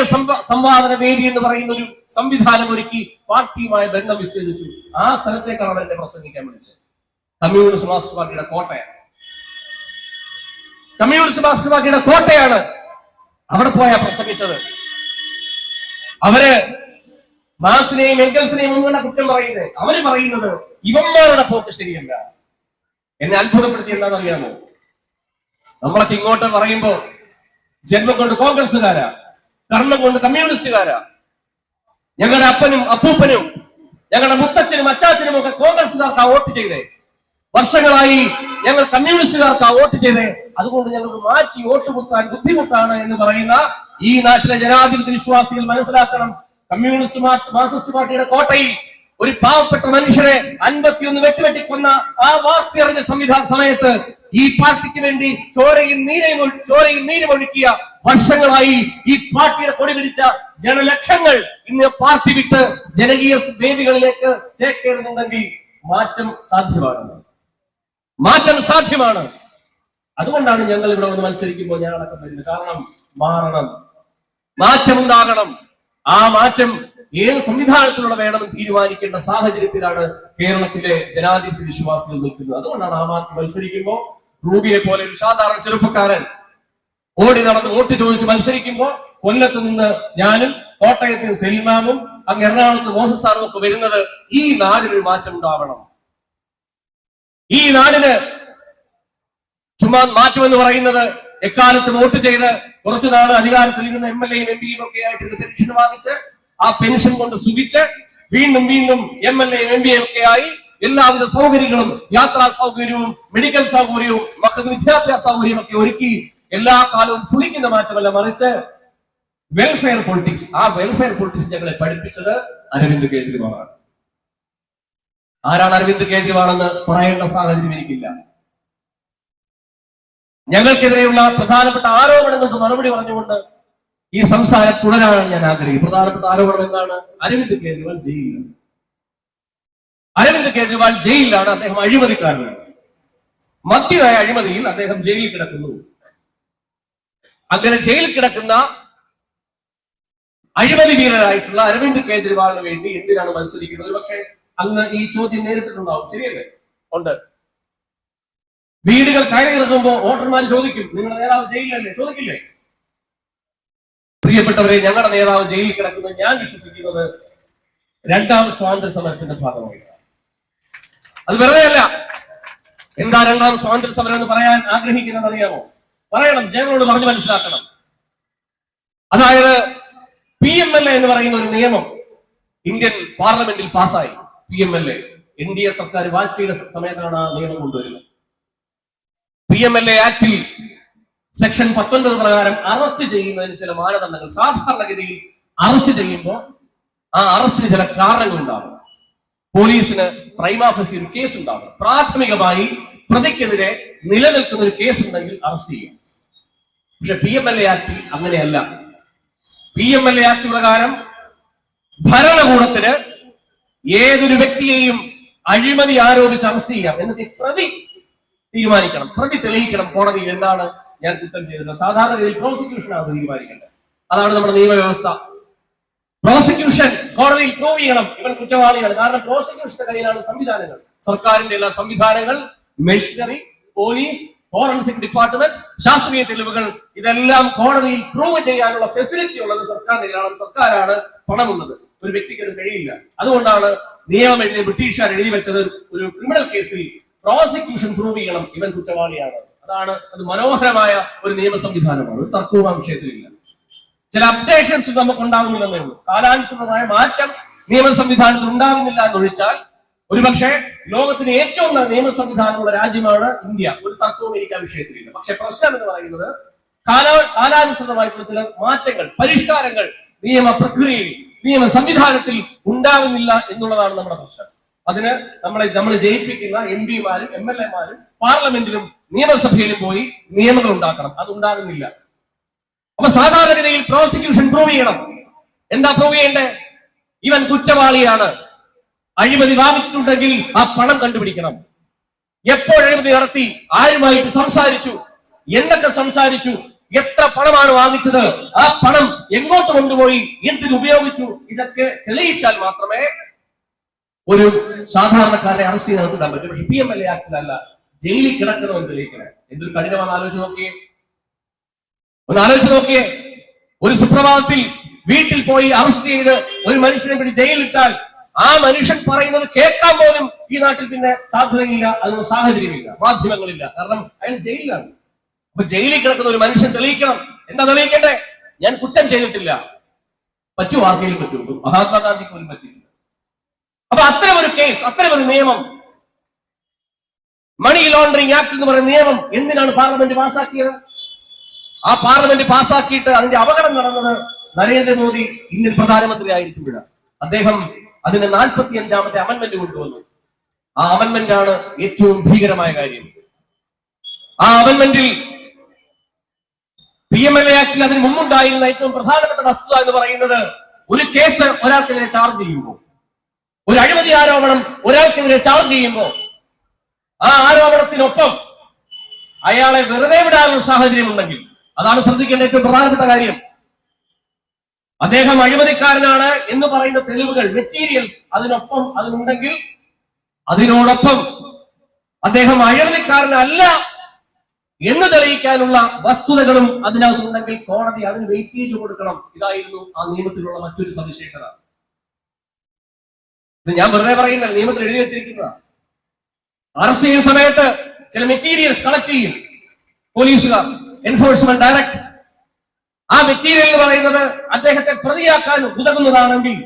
സംവാദന വേദി എന്ന് പറയുന്ന ഒരു സംവിധാനം ഒരുക്കി പാർട്ടിയുമായി ബന്ധം വിച്ഛേദിച്ചു. ആ സ്ഥലത്തേക്കാണ് എന്നെ പ്രസംഗിക്കാൻ വിളിച്ചത്. കമ്മ്യൂണിസ്റ്റ് മാർക്സിസ്റ്റ് പാർട്ടിയുടെ കോട്ടയാണ്, കമ്മ്യൂണിസ്റ്റ് മാർക്സിസ്റ്റ് പാർട്ടിയുടെ കോട്ടയാണ്. അവിടെ പോയാ പ്രസംഗിച്ചത്. അവര് മാർക്സിനെയും എംഗൽസിനെയും ഒന്നുകൊണ്ട് കുറ്റം പറയുന്നത്, അവര് പറയുന്നത് ഇവന്മാരുടെ പോക്ക് ശരിയല്ല. എന്നെ അത്ഭുതപ്പെടുത്തി എന്താണെന്ന് അറിയാമോ? നമ്മളൊക്കെ ഇങ്ങോട്ട് പറയുമ്പോ ജന്മം കൊണ്ട് കോൺഗ്രസ്സുകാരാ, കർമ്മം കൊണ്ട് കമ്മ്യൂണിസ്റ്റുകാരാ. ഞങ്ങളുടെ അപ്പനും അപ്പൂപ്പനും ഞങ്ങളുടെ മുത്തച്ഛനും അച്ചാച്ചനും ഒക്കെ കോൺഗ്രസുകാർക്കാ വോട്ട് ചെയ്തേ. വർഷങ്ങളായി ഞങ്ങൾ കമ്മ്യൂണിസ്റ്റുകാർക്കാ വോട്ട് ചെയ്തേ. അതുകൊണ്ട് ഞങ്ങൾക്ക് മാറ്റി വോട്ട് കുത്താൻ ബുദ്ധിമുട്ടാണ് എന്ന് പറയുന്ന ഈ നാട്ടിലെ ജനാധിപത്യ വിശ്വാസികൾ മനസ്സിലാക്കണം. കമ്മ്യൂണിസ്റ്റ് മാർക്സിസ്റ്റ് പാർട്ടിയുടെ കോട്ടയിൽ ഒരു പാവപ്പെട്ട മനുഷ്യരെ 51 വെട്ടിക്കൊന്ന ആ വാർത്തയറിഞ്ഞ സമയത്ത് ഈ പാർട്ടിക്ക് വേണ്ടി ചോരയും നീരും ഒഴുക്കിയ വർഷങ്ങളായി ഈ പാർട്ടിയുടെ കൊടി പിടിച്ച ജനലക്ഷങ്ങൾ ഇന്ന് പാർട്ടി വിട്ട് ജനകീയ വേദികളിലേക്ക് ചേക്കേറുന്നുണ്ടെങ്കിൽ മാറ്റം സാധ്യമാണ്. അതുകൊണ്ടാണ് ഞങ്ങൾ ഇവിടെ വന്ന് മത്സരിക്കുമ്പോൾ ഞാൻ അടക്കം വരുന്നത്. കാരണം മാറ്റമുണ്ടാകണം. ആ മാറ്റം ഏത് സംവിധാനത്തിലൂടെ വേണമെന്ന് തീരുമാനിക്കേണ്ട സാഹചര്യത്തിലാണ് കേരളത്തിലെ ജനാധിപത്യ വിശ്വാസികൾ നിൽക്കുന്നത്. അതുകൊണ്ടാണ് ആം ആദ്മി മത്സരിക്കുമ്പോൾ റൂബിയെ പോലെ ഒരു സാധാരണ ചെറുപ്പക്കാരൻ ഓടി നടന്ന് വോട്ട് ചോദിച്ച് മത്സരിക്കുമ്പോൾ കൊല്ലത്ത് നിന്ന് ഞാനും കോട്ടയത്ത് സെൽമാമും അങ്ങ് എറണാകുളത്ത് മോസസ് സാറും ഒക്കെ വരുന്നത് ഈ നാടിനൊരു മാറ്റം ഉണ്ടാവണം. ഈ നാടിന് ചുമ്മാ മാറ്റമെന്ന് പറയുന്നത് എക്കാലത്ത് വോട്ട് ചെയ്ത് കുറച്ചു നാൾ അധികാരത്തിൽ ഇരുന്ന MLA-യും MP-യും ഒക്കെ ആയിട്ട് പെൻഷൻ വാങ്ങിച്ച് ആ പെൻഷൻ കൊണ്ട് സുഖിച്ച് വീണ്ടും MLA-യും MP-യും ഒക്കെ ആയി എല്ലാവിധ സൗകര്യങ്ങളും, യാത്രാ സൗകര്യവും മെഡിക്കൽ സൗകര്യവും മക്കൾക്ക് വിദ്യാഭ്യാസ സൗകര്യവും ഒക്കെ ഒരുക്കി എല്ലാ കാലവും ചുളിക്കുന്ന മാറ്റമല്ല, മറിച്ച് വെൽഫെയർ പൊളിറ്റിക്സ്. ആ വെൽഫെയർ പൊളിറ്റിക്സ് ഞങ്ങളെ പഠിപ്പിച്ചത് അരവിന്ദ് കെജ്രിവാളാണ്. ആരാണ് അരവിന്ദ് കെജ്രിവാൾ എന്ന് പറയേണ്ട സാഹചര്യം എനിക്കില്ല. ഞങ്ങൾക്കെതിരെയുള്ള പ്രധാനപ്പെട്ട ആരോപണങ്ങൾക്ക് മറുപടി പറഞ്ഞുകൊണ്ട് ഈ സംസാരം തുടരാനാണ് ഞാൻ ആഗ്രഹിക്കുന്നത്. പ്രധാനപ്പെട്ട ആരോപണം എന്താണ്? അരവിന്ദ് കെജ്രിവാൾ ജയിലിലാണ്. അദ്ദേഹം അഴിമതിക്കാരനാണ്. മധ്യമായ അഴിമതിയിൽ അദ്ദേഹം ജയിലിൽ കിടക്കുന്നു. അങ്ങനെ ജയിലിൽ കിടക്കുന്ന അഴിമതി വീരരായിട്ടുള്ള അരവിന്ദ് കെജ്രിവാളിന് വേണ്ടി എന്തിനാണ് മത്സരിക്കുന്നത്? പക്ഷെ അങ്ങ് ഈ ചോദ്യം നേരിട്ടിട്ടുണ്ടാവും, ശരിയല്ലേ? ഉണ്ട്. വീടുകൾ കയറിയിറങ്ങുമ്പോൾ വോട്ടർമാർ ചോദിക്കും, നിങ്ങളുടെ നേതാവ് ജയിലിലല്ലേ? ചോദിക്കില്ലേ? പ്രിയപ്പെട്ടവരെ, ഞങ്ങളുടെ നേതാവ് ജയിലിൽ കിടക്കുന്നത് ഞാൻ വിശ്വസിക്കുന്നത് രണ്ടാം സ്വാതന്ത്ര്യ സമരത്തിന്റെ ഭാഗമായിട്ടാണ്. അത് വെറുതെയല്ല. എന്താ രണ്ടാം സ്വാതന്ത്ര്യ സമരം എന്ന് പറയാൻ ആഗ്രഹിക്കുന്നത് അറിയാമോ? പറയണം, ജനങ്ങളോട് പറഞ്ഞു മനസ്സിലാക്കണം. അതായത് PMLA എന്ന് പറയുന്ന ഒരു നിയമം ഇന്ത്യൻ പാർലമെന്റിൽ പാസ്സായി. PMLA NDA സർക്കാർ വാജ്പേയിയുടെ സമയത്താണ് ആ നിയമം കൊണ്ടുവരുന്നത്. PMLA ആക്ടിൽ സെക്ഷൻ 19 പ്രകാരം അറസ്റ്റ് ചെയ്യുന്നതിന് ചില മാനദണ്ഡങ്ങൾ. സാധാരണഗതിയിൽ അറസ്റ്റ് ചെയ്യുമ്പോൾ ആ അറസ്റ്റിന് ചില കാരണങ്ങൾ ഉണ്ടാകും. പോലീസിന് പ്രൈമാ ഫേസി ഒരു കേസ് ഉണ്ടാകും. പ്രാഥമികമായി പ്രതിക്കെതിരെ നിലനിൽക്കുന്ന ഒരു കേസ് ഉണ്ടെങ്കിൽ അറസ്റ്റ് ചെയ്യും. പക്ഷെ PMLA ആക്ടിൽ അങ്ങനെയല്ല. PMLA ആക്ട് പ്രകാരം ഭരണകൂടത്തിന് ഏതൊരു വ്യക്തിയെയും അഴിമതി ആരോപിച്ച് അറസ്റ്റ് ചെയ്യാം. എന്നിട്ട് പ്രതി തീരുമാനിക്കണം, പ്രതി തെളിയിക്കണം കോടതിയിൽ എന്താണ് ഞാൻ കുറ്റം ചെയ്തത്. സാധാരണഗതിയിൽ പ്രോസിക്യൂഷൻ ആണ് തീരുമാനിക്കേണ്ടത്. അതാണ് നമ്മുടെ നിയമവ്യവസ്ഥ. പ്രോസിക്യൂഷൻ കോടതിയിൽ പ്രൂവ് ചെയ്യണം ഇവൻ കുറ്റവാളിയാണ്. കാരണം പ്രോസിക്യൂഷന്റെ കയ്യിലാണ് സംവിധാനങ്ങൾ. സർക്കാരിന്റെ എല്ലാ സംവിധാനങ്ങൾ, മെഷീനറി, പോലീസ്, ഫോറൻസിക് ഡിപ്പാർട്ട്മെന്റ്, ശാസ്ത്രീയ തെളിവുകൾ, ഇതെല്ലാം കോടതിയിൽ പ്രൂവ് ചെയ്യാനുള്ള ഫെസിലിറ്റി ഉള്ളത് സർക്കാരിലാണ്. സർക്കാരാണ് പണമുള്ളത്. ഒരു വ്യക്തിക്ക് അത് കഴിയില്ല. അതുകൊണ്ടാണ് നിയമം എഴുതിയ ബ്രിട്ടീഷുകാർ എഴുതി വെച്ചത്, ഒരു ക്രിമിനൽ കേസിൽ പ്രോസിക്യൂഷൻ പ്രൂവ് ചെയ്യണം ഇവൻ കുറ്റവാളിയാണ്. അത് മനോഹരമായ ഒരു നിയമ സംവിധാനമാണ്. ഒരു തർക്കവും ആ വിഷയത്തിലില്ല. ചില അപ്ഡേഷൻസ് നമുക്ക് ഉണ്ടാകുന്നില്ലെന്നേ ഉള്ളൂ. കാലാനുസൃതമായ മാറ്റം നിയമ സംവിധാനത്തിൽ ഉണ്ടാകുന്നില്ല എന്നൊഴിച്ചാൽ ഒരുപക്ഷെ ലോകത്തിലെ ഏറ്റവും നല്ല നിയമ സംവിധാനമുള്ള രാജ്യമാണ് ഇന്ത്യ. ഒരു തർക്കവും എനിക്ക് ആ വിഷയത്തിലില്ല. പക്ഷെ പ്രശ്നം എന്ന് പറയുന്നത് കാലാനുസൃതമായിട്ടുള്ള ചില മാറ്റങ്ങൾ, പരിഷ്കാരങ്ങൾ നിയമ പ്രക്രിയയിൽ, നിയമ സംവിധാനത്തിൽ ഉണ്ടാകുന്നില്ല എന്നുള്ളതാണ് നമ്മുടെ പ്രശ്നം. അതിന് നമ്മൾ ജയിപ്പിക്കുന്ന MP-മാരും MLA-മാരും പാർലമെന്റിലും നിയമസഭയിലും പോയി നിയമങ്ങൾ ഉണ്ടാക്കണം. അതുണ്ടാകുന്നില്ല. അപ്പൊ സാധാരണഗതിയിൽ പ്രോസിക്യൂഷൻ പ്രൂവ് ചെയ്യണം. എന്താ പ്രൂവ് ചെയ്യണ്ടേ? ഇവൻ കുറ്റവാളിയാണ്. അഴിമതി വാങ്ങിച്ചിട്ടുണ്ടെങ്കിൽ ആ പണം കണ്ടുപിടിക്കണം. എപ്പോൾ അഴിമതി നടത്തി, ആരുമായിട്ട് സംസാരിച്ചു, എന്തൊക്കെ സംസാരിച്ചു, എത്ര പണമാണ് വാങ്ങിച്ചത്, ആ പണം എങ്ങോട്ട് കൊണ്ടുപോയി, എന്തിന് ഉപയോഗിച്ചു, ഇതൊക്കെ തെളിയിച്ചാൽ മാത്രമേ ഒരു സാധാരണക്കാരനെ അറസ്റ്റ് ചെയ്ത് നടത്തിടാൻ പറ്റും. പക്ഷെ PMLA ആക്ടിലല്ല. ജയിലിൽ കിടക്കണമെന്ന് തെളിയിക്കണം. എന്തൊരു കഠിനമാണ് ആലോചിച്ച് നോക്കിയേ. ഒരു സുപ്രഭാതത്തിൽ വീട്ടിൽ പോയി അറസ്റ്റ് ചെയ്ത് ഒരു മനുഷ്യനെ പിടി ജയിലിലിട്ടാൽ ആ മനുഷ്യൻ പറയുന്നത് കേൾക്കാൻ പോലും ഈ നാട്ടിൽ പിന്നെ സാധ്യതയില്ല, അതിനുള്ള സാഹചര്യമില്ല, മാധ്യമങ്ങളില്ല. കാരണം അയാൾ ജയിലിലാണ്. അപ്പൊ ജയിലിൽ കിടക്കുന്ന ഒരു മനുഷ്യൻ തെളിയിക്കണം. എന്താ തെളിയിക്കണ്ടേ? ഞാൻ കുറ്റം ചെയ്തിട്ടില്ല, പറ്റുമോ? ആർക്കെങ്കിലും പറ്റുമോ? മഹാത്മാഗാന്ധിക്ക് പോലും പറ്റിയില്ല. അപ്പൊ അത്തരമൊരു കേസ്, അത്തരമൊരു നിയമം, മണി ലോണ്ടറിംഗ് ആക്ട് എന്ന് പറയുന്ന നിയമം എന്തിനാണ് പാർലമെന്റ് പാസ്സാക്കിയത്? ആ പാർലമെന്റ് പാസ്സാക്കിയിട്ട് അതിന്റെ അപകടം നടന്നത് നരേന്ദ്രമോദി ഇന്ത്യൻ പ്രധാനമന്ത്രി ആയിരിക്കുമ്പോഴാണ്. അദ്ദേഹം അതിന് 45ാമത്തെ അമെന്റ്മെന്റ് കൊണ്ടുവന്നു. ആ അമെന്റ്മെന്റ് ആണ് ഏറ്റവും ഭീകരമായ കാര്യം. ആ അമെന്റ്മെന്റിൽ PMLA ആക്ടിൽ അതിന് മുമ്പുണ്ടായിരുന്ന ഏറ്റവും പ്രധാനപ്പെട്ട വസ്തുത എന്ന് പറയുന്നത്, ഒരു കേസ് ഒരാൾക്കെതിരെ ചാർജ് ചെയ്യുമ്പോൾ, ഒരു അഴിമതി ആരോപണം ഒരാൾക്കെതിരെ ചാർജ് ചെയ്യുമ്പോൾ, ആ ആരോപണത്തിനൊപ്പം അയാളെ വെറുതെ വിടാനുള്ള സാഹചര്യം ഉണ്ടെങ്കിൽ, അതാണ് ശ്രദ്ധിക്കേണ്ട ഏറ്റവും പ്രധാനപ്പെട്ട കാര്യം. അദ്ദേഹം അഴിമതിക്കാരനാണ് എന്ന് പറയുന്ന തെളിവുകൾ, മെറ്റീരിയൽ അതിനുണ്ടെങ്കിൽ, അതിനോടൊപ്പം അദ്ദേഹം അഴിമതിക്കാരനല്ല എന്ന് തെളിയിക്കാനുള്ള വസ്തുതകളും അതിനകത്തുണ്ടെങ്കിൽ കോടതി അതിന് വെയിറ്റേജ് കൊടുക്കണം. ഇതായിരുന്നു ആ നിയമത്തിലുള്ള മറ്റൊരു സവിശേഷത. ഇത് ഞാൻ വെറുതെ പറയുന്നില്ല, നിയമത്തിൽ എഴുതി വെച്ചിരിക്കുന്നതാണ്. അറസ്റ്റ് ചെയ്യുന്ന സമയത്ത് ചില മെറ്റീരിയൽസ് കളക്ട് ചെയ്യും പോലീസുകാർ, എൻഫോഴ്സ്മെന്റ് ഡയറക്ടർ. ആ മെറ്റീരിയൽ എന്ന് പറയുന്നത് അദ്ദേഹത്തെ പ്രതിയാക്കാൻ ഉതകുന്നതാണെങ്കിൽ,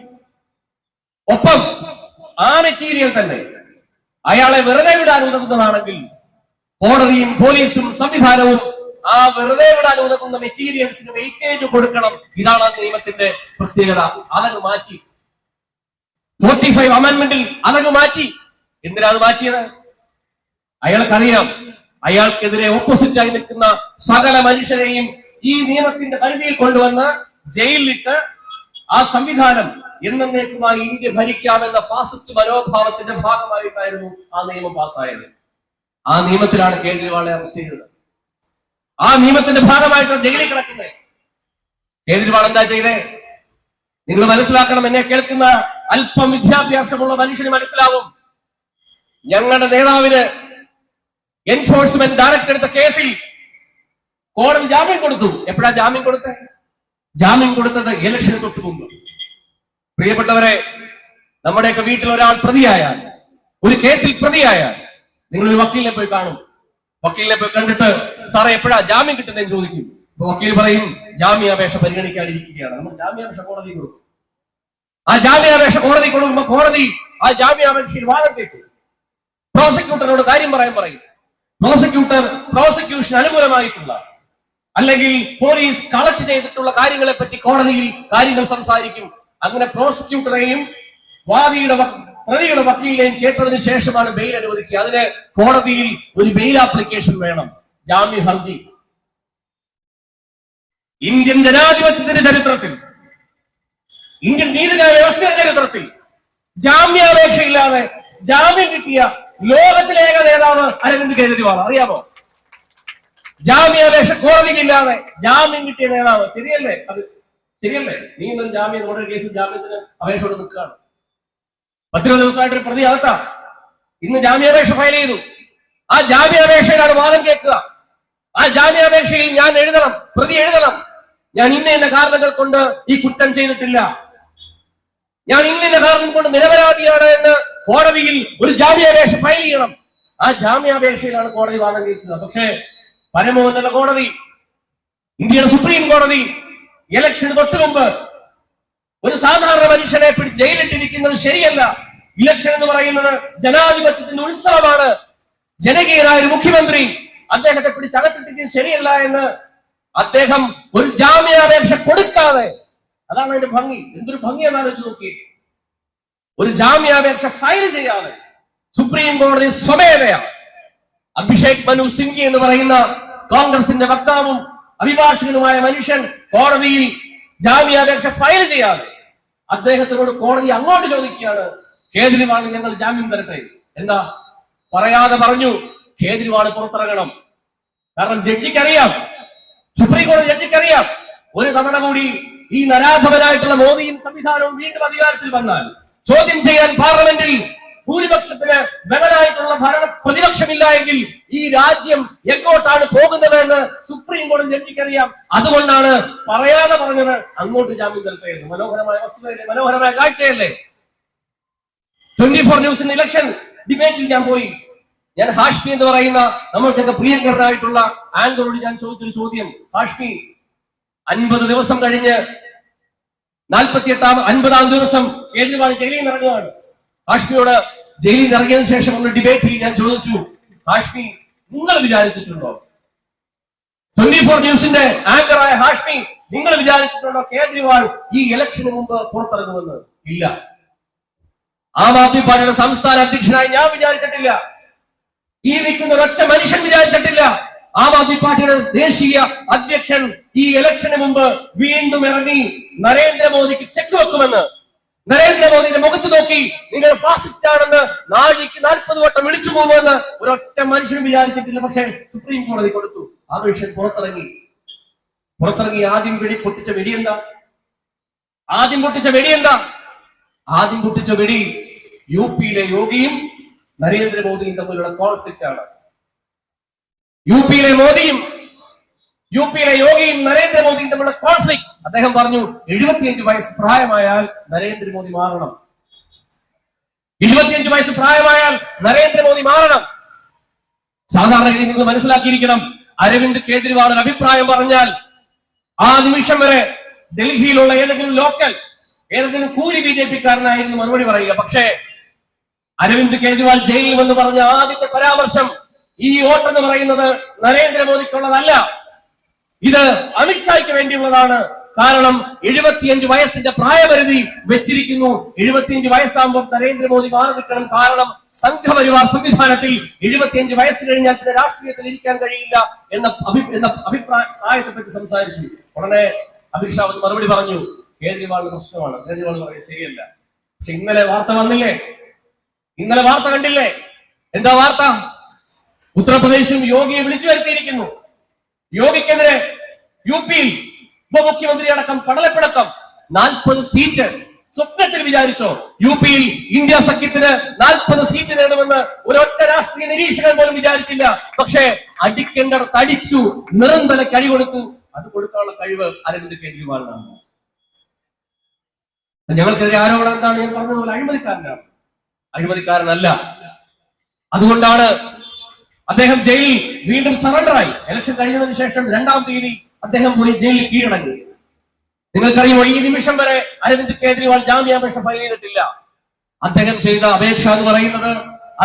ഒപ്പം ആ മെറ്റീരിയൽ തന്നെ അയാളെ വെറുതെ വിടാൻ ഉതകുന്നതാണെങ്കിൽ, കോടതിയും പോലീസും സംവിധാനവും ആ വെറുതെ വിടാൻ ഉതകുന്ന മെറ്റീരിയൽസിന് വെയിറ്റേജ് കൊടുക്കണം. ഇതാണ് ആ നിയമത്തിന്റെ പ്രത്യേകത. അതങ്ങ് മാറ്റി, 45 അമെന്റ്മെന്റിൽ അതങ്ങ് മാറ്റി. എന്തിനാ അത് മാറ്റിയത്? അയാൾക്കറിയാം, അയാൾക്കെതിരെ ഓപ്പോസിറ്റായി നിൽക്കുന്ന സകല മനുഷ്യരെയും ഈ നിയമത്തിന്റെ പരിധിയിൽ കൊണ്ടുവന്ന് ജയിലിലിട്ട് ആ സംവിധാനം എന്നേക്കുമായി ഇന്ത്യ ഭരിക്കാമെന്ന ഫാസിസ്റ്റ് മനോഭാവത്തിന്റെ ഭാഗമായിട്ടായിരുന്നു ആ നിയമം പാസ്സായത്. ആ നിയമത്തിലാണ് കേജ്രിവാളെ അറസ്റ്റ് ചെയ്തത്. ആ നിയമത്തിന്റെ ഭാഗമായിട്ടാണ് ജയിലിൽ കിടക്കുന്നത്. കേജ്രിവാൾ എന്താ ചെയ്തേ? നിങ്ങൾ മനസ്സിലാക്കണം, എന്നെ കേൾക്കുന്ന അല്പം വിദ്യാഭ്യാസമുള്ള മനുഷ്യന് മനസ്സിലാവും. ഞങ്ങളുടെ നേതാവിന് എൻഫോഴ്സ്മെന്റ് ഡയറക്ടർ എടുത്ത കേസിൽ കോടതി ജാമ്യം കൊടുത്തു. എപ്പോഴാ ജാമ്യം കൊടുത്തത്? ജാമ്യം കൊടുത്തത് ഇലക്ഷന് തൊട്ട് മുമ്പ്. പ്രിയപ്പെട്ടവരെ, നമ്മുടെയൊക്കെ വീട്ടിൽ ഒരാൾ പ്രതിയായാൽ, ഒരു കേസിൽ പ്രതിയായാൽ, നിങ്ങളൊരു വക്കീലിനെ പോയി കാണും. വക്കീലിനെ പോയി കണ്ടിട്ട്, സാറേ എപ്പോഴാ ജാമ്യം കിട്ടുന്നതെന്ന് ചോദിക്കും. വക്കീൽ പറയും, ജാമ്യാപേക്ഷ പരിഗണിക്കാതിരിക്കുകയാണ്. നമ്മൾ ജാമ്യാപേക്ഷ കോടതി കൊടുക്കും. ആ ജാമ്യാപേക്ഷ കോടതി കൊടുക്കുമ്പോൾ കോടതി ആ ജാമ്യാപേക്ഷയിൽ വാദം കേൾക്കും. പ്രോസിക്യൂട്ടറോട് കാര്യം പറയും. പ്രോസിക്യൂഷൻ അനുകൂലമായിട്ടുള്ള അല്ലെങ്കിൽ പോലീസ് കളക്ട് ചെയ്തിട്ടുള്ള കാര്യങ്ങളെ പറ്റി കോടതിയിൽ കാര്യങ്ങൾ സംസാരിക്കും. അങ്ങനെ പ്രോസിക്യൂട്ടറെയും പ്രതിയുടെ വക്കീലിനെയും കേട്ടതിന് ശേഷമാണ് ബെയിൽ അനുവദിക്കുക. അതിന് കോടതിയിൽ ഒരു ബെയിൽ ആപ്ലിക്കേഷൻ വേണം, ജാമ്യ ഹർജി. ഇന്ത്യൻ ജനാധിപത്യത്തിന്റെ ചരിത്രത്തിൽ, ഇന്ത്യൻ നീതിന്യായ വ്യവസ്ഥയുടെ ചരിത്രത്തിൽ ജാമ്യാപേക്ഷയില്ലാതെ ജാമ്യം കിട്ടിയ ലോകത്തിലെ ഏക നേതാവ് അരവിന്ദ് കെജ്രിവാൾ. അറിയാമോ? ജാമ്യാപേക്ഷ കോടതിയില്ലാതെ ജാമ്യം കിട്ടിയ നേതാവ്. ശരിയല്ലേ? അത് ശരിയല്ലേ? നീ ഇന്നൊരു ജാമ്യം, നമ്മുടെ കേസിൽ ജാമ്യത്തിന് അപേക്ഷയോട് നിൽക്കുകയാണ്. 10 ദിവസമായിട്ടൊരു പ്രതി അകത്താ. ഇന്ന് ജാമ്യാപേക്ഷ ഫയൽ ചെയ്തു. ആ ജാമ്യാപേക്ഷയിലാണ് വാദം കേൾക്കുക. ആ ജാമ്യാപേക്ഷയിൽ ഞാൻ എഴുതണം, പ്രതി എഴുതണം, ഞാൻ ഇന്ന കാരണങ്ങൾ കൊണ്ട് ഈ കുറ്റം ചെയ്തിട്ടില്ല, ഞാൻ ഇന്ന കാരണം കൊണ്ട് നിരപരാധിയാണ് എന്ന് കോടതിയിൽ ഒരു ജാമ്യാപേക്ഷ ഫയൽ ചെയ്യണം. ആ ജാമ്യാപേക്ഷയിലാണ് കോടതി വാദം കേൾക്കുക. പക്ഷേ പരമോന്നത കോടതി, ഇന്ത്യയുടെ സുപ്രീം കോടതി, ഇലക്ഷന് തൊട്ട് മുമ്പ് ഒരു സാധാരണ മനുഷ്യനെ പിടിച്ച് ജയിലിട്ടിരിക്കുന്നത് ശരിയല്ല. ഇലക്ഷൻ എന്ന് പറയുന്നത് ജനാധിപത്യത്തിന്റെ ഉത്സവമാണ്. ജനകീയനായ ഒരു മുഖ്യമന്ത്രി അദ്ദേഹത്തെ പിടിച്ച് അകത്തിട്ടിരിക്കുന്നത് ശരിയല്ല എന്ന് അദ്ദേഹം ഒരു ജാമ്യാപേക്ഷ കൊടുക്കാതെ, അതാണ് അതിന്റെ ഭംഗി. എന്തൊരു ഭംഗിയെന്ന് ആലോചിച്ച് നോക്കി. ഒരു ജാമ്യാപേക്ഷ ഫയൽ ചെയ്യാതെ സുപ്രീം കോടതി സ്വമേധയാ അഭിഷേക് മനു സിംഗ്വി എന്ന് പറയുന്ന കോൺഗ്രസിന്റെ വക്താവും അഭിഭാഷകനുമായ മനുഷ്യൻ കോടതിയിൽ ജാമ്യാപേക്ഷ ഫയൽ ചെയ്യാതെ അദ്ദേഹത്തിനോട് കോടതി അങ്ങോട്ട് ചോദിക്കുകയാണ്, കേജ്രിവാളിന് ഞങ്ങൾ ജാമ്യം തരട്ടെ. എന്താ പറയാതെ പറഞ്ഞു, കേജ്രിവാൾ പുറത്തിറങ്ങണം. കാരണം ജഡ്ജിക്കറിയാം, സുപ്രീം കോടതി ജഡ്ജിക്കറിയാം, ഒരു തവണ കൂടി ഈ നരാധവനായിട്ടുള്ള മോദിയും സംവിധാനവും വീണ്ടും അധികാരത്തിൽ വന്നാൽ ചോദ്യം ചെയ്യാൻ പാർലമെന്റിൽ ഭൂരിപക്ഷത്തിന് ബലനായിട്ടുള്ള പ്രതിപക്ഷമില്ല എങ്കിൽ ഈ രാജ്യം എങ്ങോട്ടാണ് പോകുന്നത് എന്ന് സുപ്രീം കോടതി ജഡ്ജിക്കറിയാം. അതുകൊണ്ടാണ് പറയാതെ പറഞ്ഞത് അങ്ങോട്ട് ജാമ്യം തരട്ടെ. മനോഹരമായ വസ്തുതയല്ലേ, മനോഹരമായ കാഴ്ചയല്ലേ? 24 ന്യൂസിന്റെ ഇലക്ഷൻ ഡിബേറ്റിൽ ഞാൻ പോയി. ഞാൻ ഹാഷ്മി എന്ന് പറയുന്ന നമ്മൾക്കൊക്കെ പ്രിയങ്കരനായിട്ടുള്ള ആങ്കറോട് ഞാൻ ചോദിച്ചൊരു ചോദ്യം, ഹാഷ്മി 50 ദിവസം കഴിഞ്ഞ് 50-ാം ദിവസം കേജ്രിവാൾ ജയിലിൽ നിന്ന് ഇറങ്ങുകയാണ്. ഹാഷ്മിയോട് ജയിലിൽ നിന്ന് ഇറങ്ങിയതിനു ശേഷം ഒന്ന് ഡിബേറ്റിൽ ഞാൻ ചോദിച്ചു, ഹാഷ്മി നിങ്ങൾ വിചാരിച്ചിട്ടുണ്ടോ, 24 ന്യൂസിന്റെ ആങ്കറായ ഹാഷ്മി നിങ്ങൾ വിചാരിച്ചിട്ടുണ്ടോ കേജ്രിവാൾ ഈ ഇലക്ഷന് മുമ്പ് പുറത്തിറങ്ങുമെന്ന്? ഇല്ല. ആം ആദ്മി പാർട്ടിയുടെ സംസ്ഥാന അധ്യക്ഷനായി ഞാൻ വിചാരിച്ചിട്ടില്ല. ഈ നിൽക്കുന്ന ഒരൊറ്റ മനുഷ്യൻ വിചാരിച്ചിട്ടില്ല ആം ആദ്മി പാർട്ടിയുടെ ദേശീയ അധ്യക്ഷൻ ഈ ഇലക്ഷന് മുമ്പ് വീണ്ടും ഇറങ്ങി നരേന്ദ്രമോദിക്ക് ചെക്ക് വെക്കുമെന്ന്. നരേന്ദ്രമോദിയുടെ മുഖത്ത് നോക്കി നിങ്ങൾ ഫാസിസ്റ്റ് ആണെന്ന് 40 വട്ടം വിളിച്ചു പോകുമെന്ന് ഒരൊറ്റ മനുഷ്യനും വിചാരിച്ചിട്ടില്ല. പക്ഷേ സുപ്രീം കോടതി കൊടുത്തു. ആ മനുഷ്യൻ പുറത്തിറങ്ങി. ആദ്യം പൊട്ടിച്ച വെടി എന്താ? ആദ്യം പൊട്ടിച്ച വെടി യു പിയിലെ യോഗിയും നരേന്ദ്രമോദിയും തമ്മിലുള്ള കോൺഫ്ലിക്റ്റ് ആണ്. യു പിയിലെ യോഗിയും നരേന്ദ്രമോദിയും തമ്മിലുള്ള കോൺഫ്ലിക്റ്റ്. അദ്ദേഹം പറഞ്ഞു 75 വയസ്സ് പ്രായമായാൽ നരേന്ദ്രമോദി മാറണം. 25 വയസ്സ് പ്രായമായാൽ നരേന്ദ്രമോദി മാറണം. സാധാരണഗതി നിങ്ങൾ മനസ്സിലാക്കിയിരിക്കണം, അരവിന്ദ് കേജ്രിവാൾ അഭിപ്രായം പറഞ്ഞാൽ ആ നിമിഷം വരെ ഡൽഹിയിലുള്ള ഏതെങ്കിലും കൂലി ബിജെപിക്കാരനായിരുന്നു മറുപടി പറയുക. പക്ഷേ അരവിന്ദ് കേജ്രിവാൾ ജയിലിൽ വന്ന് പറഞ്ഞ ആദ്യത്തെ പരാമർശം ഈ വോട്ടെന്ന് പറയുന്നത് നരേന്ദ്രമോദിക്കുള്ളതല്ല, ഇത് അമിത്ഷായ്ക്ക് വേണ്ടിയുള്ളതാണ്. കാരണം 75 വയസ്സിന്റെ പ്രായപരിധി വെച്ചിരിക്കുന്നു. 75 വയസ്സാകുമ്പോൾ നരേന്ദ്രമോദി മാറി നിൽക്കണം. കാരണം സംഘപരിവാർ സംവിധാനത്തിൽ 75 വയസ്സ് കഴിഞ്ഞാൽ പിന്നെ രാഷ്ട്രീയത്തിൽ ഇരിക്കാൻ കഴിയില്ല എന്ന അഭിപ്രായത്തെ പറ്റി സംസാരിച്ചു. ഉടനെ അമിത്ഷാ മറുപടി പറഞ്ഞു, കേജ്രിവാളിന്റെ പ്രശ്നമാണ്. കേജ്രിവാൾ പറയുന്നത് ശരിയല്ല. പക്ഷെ ഇന്നലെ വാർത്ത വന്നില്ലേ? ഇന്നലെ വാർത്ത കണ്ടില്ലേ? എന്താ വാർത്ത? ഉത്തർപ്രദേശിൽ യോഗിയെ വിളിച്ചു വരുത്തിയിരിക്കുന്നു. യോഗിക്കെതിരെ യു പിയിൽ ഉപമുഖ്യമന്ത്രി അടക്കം പടലപ്പിടക്കം 40 സീറ്റ്. സ്വപ്നത്തിൽ വിചാരിച്ചോ യു പിയിൽ ഇന്ത്യ സഖ്യത്തിന് 40 സീറ്റ് നേടുമെന്ന് ഒരൊറ്റ രാഷ്ട്രീയ നിരീക്ഷകൻ പോലും വിചാരിച്ചില്ല. പക്ഷേ അടിക്കേണ്ടത് അടിച്ചു, നിറന്തലയ്ക്ക് അടി കൊടുത്തു. അത് കൊടുക്കാനുള്ള കഴിവ് അരവിന്ദ് കേജ്രിവാളിനാണ്. ഞങ്ങൾക്കെതിരെ ആരോപണം എന്താണ്? ഞാൻ പറഞ്ഞതുപോലെ അഴിമതിക്കാരനല്ല. അതുകൊണ്ടാണ് അദ്ദേഹം ജയിലിൽ വീണ്ടും സറണ്ടറായി. ഇലക്ഷൻ കഴിഞ്ഞതിന് ശേഷം 2-ാം തീയതി അദ്ദേഹം പോയി ജയിലിൽ കീഴടങ്ങി. നിങ്ങൾക്കറിയുമോ, ഈ നിമിഷം വരെ അരവിന്ദ് കേജ്രിവാൾ ജാമ്യാപേക്ഷ ഫയൽ ചെയ്തിട്ടില്ല. അദ്ദേഹം ചെയ്ത അപേക്ഷ എന്ന് പറയുന്നത്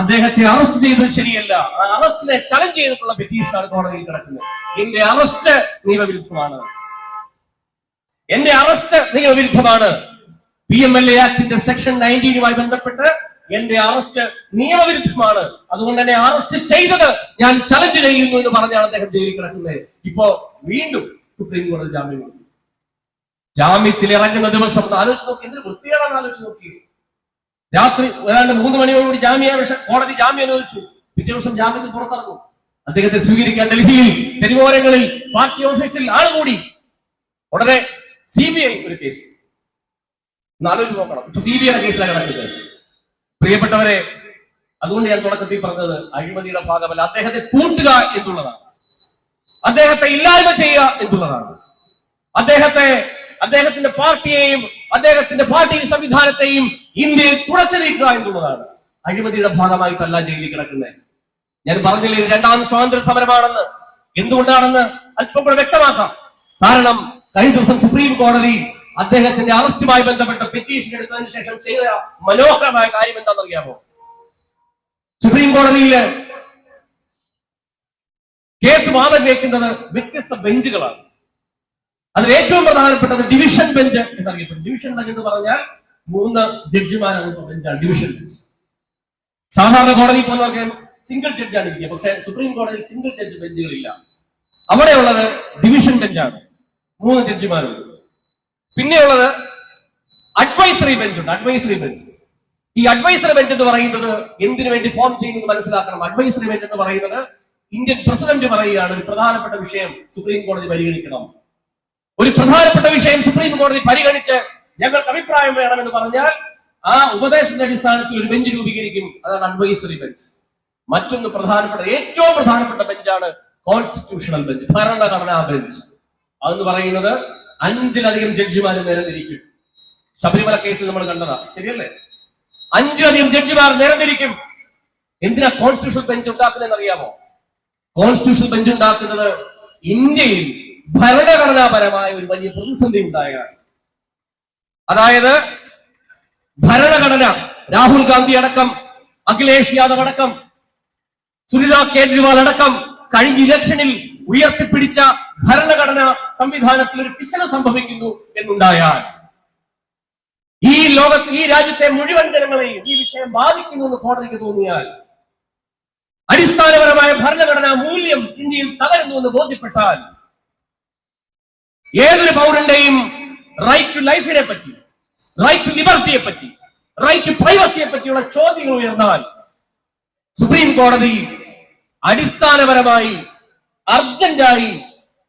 അദ്ദേഹത്തെ അറസ്റ്റ് ചെയ്തത് ശരിയല്ല, ആ അറസ്റ്റിനെ ചലഞ്ച് ചെയ്തിട്ടുള്ള പെറ്റീഷനാണ് കോടതിയിൽ കിടക്കുന്നത്. എന്റെ അറസ്റ്റ് നിയമവിരുദ്ധമാണ്. PMLA ആക്ടിന്റെ സെക്ഷൻ 19 ബന്ധപ്പെട്ട് എന്റെ അറസ്റ്റ് നിയമവിരുദ്ധമാണ്. അതുകൊണ്ട് എന്നെ അറസ്റ്റ് ചെയ്തത് ഞാൻ ചലഞ്ച് ചെയ്യുന്നു എന്ന് പറഞ്ഞാണ് അദ്ദേഹം ജയിലിൽ കിടക്കുന്നത്. ഇപ്പോ വീണ്ടും സുപ്രീം കോടതി ജാമ്യത്തിൽ ഇറങ്ങുന്ന ദിവസം ആലോചിച്ച് നോക്കി, എന്തൊരു വൃത്തികേടാണ് ആലോചിച്ച് നോക്കി. രാത്രി ഏതാണ്ട് 3 മണിയോടുകൂടി കോടതി ജാമ്യം അനുവദിച്ചു. പിറ്റേ ദിവസം ജാമ്യത്തിൽ പുറത്തിറങ്ങും. അദ്ദേഹത്തെ സ്വീകരിക്കാൻ ഡൽഹിയിൽ തെരുവോരങ്ങളിൽ പാർട്ടി ഓഫീസിൽ ആളുകൂടി. ഉടനെ CBI ഒരു കേസ്. ആലോചിച്ച് നോക്കണം, ഇപ്പൊ CBI കേസിലാണ് കിടക്കുന്നത്. പ്രിയപ്പെട്ടവരെ, അതുകൊണ്ട് ഞാൻ തുടക്കത്തിൽ പറഞ്ഞത് അഴിമതിയുടെ ഭാഗമല്ല, അദ്ദേഹത്തെ കൂട്ടുക എന്നുള്ളതാണ്, അദ്ദേഹത്തെ ഇല്ലായ്മ ചെയ്യുക എന്നുള്ളതാണ്, അദ്ദേഹത്തിന്റെ പാർട്ടിയെയും അദ്ദേഹത്തിന്റെ പാർട്ടി സംവിധാനത്തെയും ഇന്ത്യയിൽ തുടച്ചു നീക്കുക എന്നുള്ളതാണ്. അഴിമതിയുടെ ഭാഗമായിട്ടല്ല ജയിലിൽ കിടക്കുന്നത്. ഞാൻ പറഞ്ഞില്ലേ, 2ാം സ്വാതന്ത്ര്യ സമരമാണെന്ന്. എന്തുകൊണ്ടാണെന്ന് അല്പം കൂടെ വ്യക്തമാക്കാം. കാരണം കഴിഞ്ഞ ദിവസം സുപ്രീം കോടതി അദ്ദേഹത്തിന്റെ അറസ്റ്റുമായി ബന്ധപ്പെട്ട പെറ്റീഷൻ എടുത്തതിന് ശേഷം ചെയ്ത മനോഹരമായ കാര്യം എന്താണെന്നറിയാമോ? സുപ്രീം കോടതിയില് കേസ് വാദം കേൾക്കുന്നത് വ്യത്യസ്ത ബെഞ്ചുകളാണ്. അതിൽ ഏറ്റവും പ്രധാനപ്പെട്ടത് ഡിവിഷൻ ബെഞ്ച് എന്നറിയപ്പെടും. ഡിവിഷൻ ബെഞ്ച് എന്ന് പറഞ്ഞാൽ 3 ജഡ്ജിമാരാണ് ബെഞ്ചാണ് ഡിവിഷൻ ബെഞ്ച്. സാധാരണ കോടതി പോകുന്നവർക്ക് സിംഗിൾ ജഡ്ജാണ് ഇരിക്കുക. പക്ഷേ സുപ്രീം കോടതിയിൽ സിംഗിൾ ജഡ്ജ് ബെഞ്ചുകളില്ല. അവിടെയുള്ളത് ഡിവിഷൻ ബെഞ്ചാണ്, 3 ജഡ്ജിമാരുണ്ട്. പിന്നെയുള്ളത് അഡ്വൈസറി ബെഞ്ച് ഉണ്ട്. ഈ അഡ്വൈസറി ബെഞ്ച് എന്ന് പറയുന്നത് എന്തിനു വേണ്ടി ഫോം ചെയ്യുന്നത് മനസ്സിലാക്കണം. അഡ്വൈസറി ബെഞ്ച് എന്ന് പറയുന്നത് ഇന്ത്യൻ പ്രസിഡന്റ് പറയുകയാണ്, ഒരു പ്രധാനപ്പെട്ട വിഷയം സുപ്രീം കോടതി പരിഗണിക്കണം. ഒരു പ്രധാനപ്പെട്ട വിഷയം സുപ്രീം കോടതി പരിഗണിച്ച് ഞങ്ങൾക്ക് അഭിപ്രായം വേണമെന്ന് പറഞ്ഞാൽ ആ ഉപദേശത്തിന്റെ അടിസ്ഥാനത്തിൽ ഒരു ബെഞ്ച് രൂപീകരിക്കും. അതാണ് അഡ്വൈസറി ബെഞ്ച്. മറ്റൊന്ന് ഏറ്റവും പ്രധാനപ്പെട്ട ബെഞ്ചാണ് കോൺസ്റ്റിറ്റ്യൂഷണൽ ബെഞ്ച്, ഭരണഘടനാ ബെഞ്ച്. അതെന്ന് പറയുന്നത് 5-ലധികം ജഡ്ജിമാർ നിരന്നിരിക്കും. ശബരിമല കേസിൽ നമ്മൾ കണ്ടതാ, ശരിയല്ലേ? 5-ലധികം ജഡ്ജിമാർ നിരന്നിരിക്കും. എന്തിനാ കോൺസ്റ്റിറ്റ്യൂഷണൽ ബെഞ്ച് ഉണ്ടാക്കുന്നതെന്ന് അറിയാമോ? കോൺസ്റ്റിറ്റ്യൂഷണൽ ബെഞ്ച് ഉണ്ടാക്കുന്നത് ഇന്ത്യയിൽ ഭരണഘടനാപരമായ ഒരു വലിയ പ്രതിസന്ധി ഉണ്ടായാണ്. അതായത് ഭരണഘടന രാഹുൽ ഗാന്ധി അടക്കം, അഖിലേഷ് യാദവ് അടക്കം, സുനിത കേജ്രിവാൾ അടക്കം കഴിഞ്ഞ ഇലക്ഷനിൽ ഉയർത്തിപ്പിടിച്ച ഭരണഘടന സംവിധാനത്തിൽ ഒരു പിശക് സംഭവിക്കുന്നു എന്നുണ്ടായാൽ, ഈ രാജ്യത്തെ മുഴുവൻ ജനങ്ങളെയും ഈ വിഷയം ബാധിക്കുന്നു എന്ന് കോടതിക്ക് തോന്നിയാൽ, അടിസ്ഥാനപരമായ ഭരണഘടനാ മൂല്യം ഇന്ത്യയിൽ തകരുന്നു എന്ന് ബോധ്യപ്പെട്ടാൽ, ഏതൊരു പൗരന്റെയും റൈറ്റ് ടു ലൈഫിനെ പറ്റി, റൈറ്റ് ടു ലിബർട്ടിയെ പറ്റി, റൈറ്റ് ടു പ്രൈവസിയെ പറ്റിയുള്ള ചോദ്യങ്ങൾ ഉയർന്നാൽ സുപ്രീം കോടതി അടിസ്ഥാനപരമായി അർജന്റായി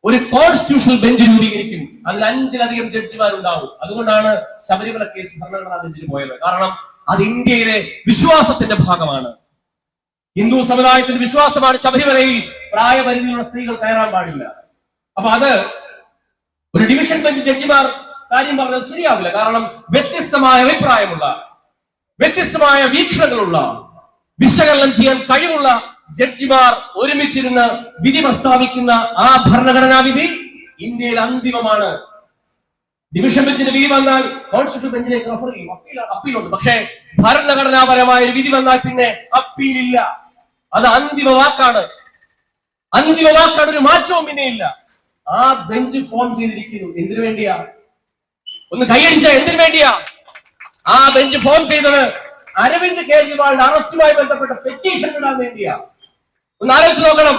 ഒരു കോൺസ്റ്റിറ്റ്യൂഷണൽ ബെഞ്ച് രൂപീകരിക്കും. അതിൽ 5-ലധികം ജഡ്ജിമാരുണ്ടാവും. അതുകൊണ്ടാണ് ശബരിമല കേസ് ഭരണഘടനാ ബെഞ്ചിന് പോയത്. കാരണം അത് ഇന്ത്യയിലെ വിശ്വാസത്തിന്റെ ഭാഗമാണ്. ഹിന്ദു സമുദായത്തിന്റെ വിശ്വാസമാണ് ശബരിമലയിൽ പ്രായപരിധിയുള്ള സ്ത്രീകൾ കയറാൻ പാടില്ല. അപ്പൊ അത് ഒരു ഡിവിഷൻ ബെഞ്ച് ജഡ്ജിമാർ കാര്യം പറഞ്ഞത് ശരിയാവില്ല. കാരണം വ്യത്യസ്തമായ അഭിപ്രായമുള്ള, വ്യത്യസ്തമായ വീക്ഷണങ്ങളുള്ള, വിശകലനം ചെയ്യാൻ കഴിവുള്ള ജഡ്ജിമാർ ഒരുമിച്ചിരുന്ന് വിധി പ്രസ്താവിക്കുന്ന ആ ഭരണഘടനാ വിധി ഇന്ത്യയിൽ അന്തിമമാണ്. ഡിവിഷൻ ബെഞ്ചിന്റെ വിധി വന്നാൽ കോൺസ്റ്റിറ്റ്യൂഷൻ ബെഞ്ചിലേക്ക് റഫർ ചെയ്യും, അപ്പീലുണ്ട്. പക്ഷേ ഭരണഘടനാപരമായ ഒരു വിധി വന്നാൽ പിന്നെ അപ്പീലില്ല. അത് അന്തിമ വാക്കാണ്. അന്തിമ വാക്കാണ്, ഒരു മാറ്റവും പിന്നെ ഇല്ല. ആ ബെഞ്ച് ഫോം ചെയ്തിരിക്കുന്നു. എന്തിനു വേണ്ടിയാ? ഒന്ന് കൈയടിച്ച എന്തിനു വേണ്ടിയാ ആ ബെഞ്ച് ഫോം ചെയ്തത്? അരവിന്ദ് കേജ്രിവാളിന്റെ അറസ്റ്റുമായി ബന്ധപ്പെട്ട പെറ്റീഷൻ ഇടാൻ വേണ്ടിയാ. ഒന്ന് ആലോചിച്ച് നോക്കണം.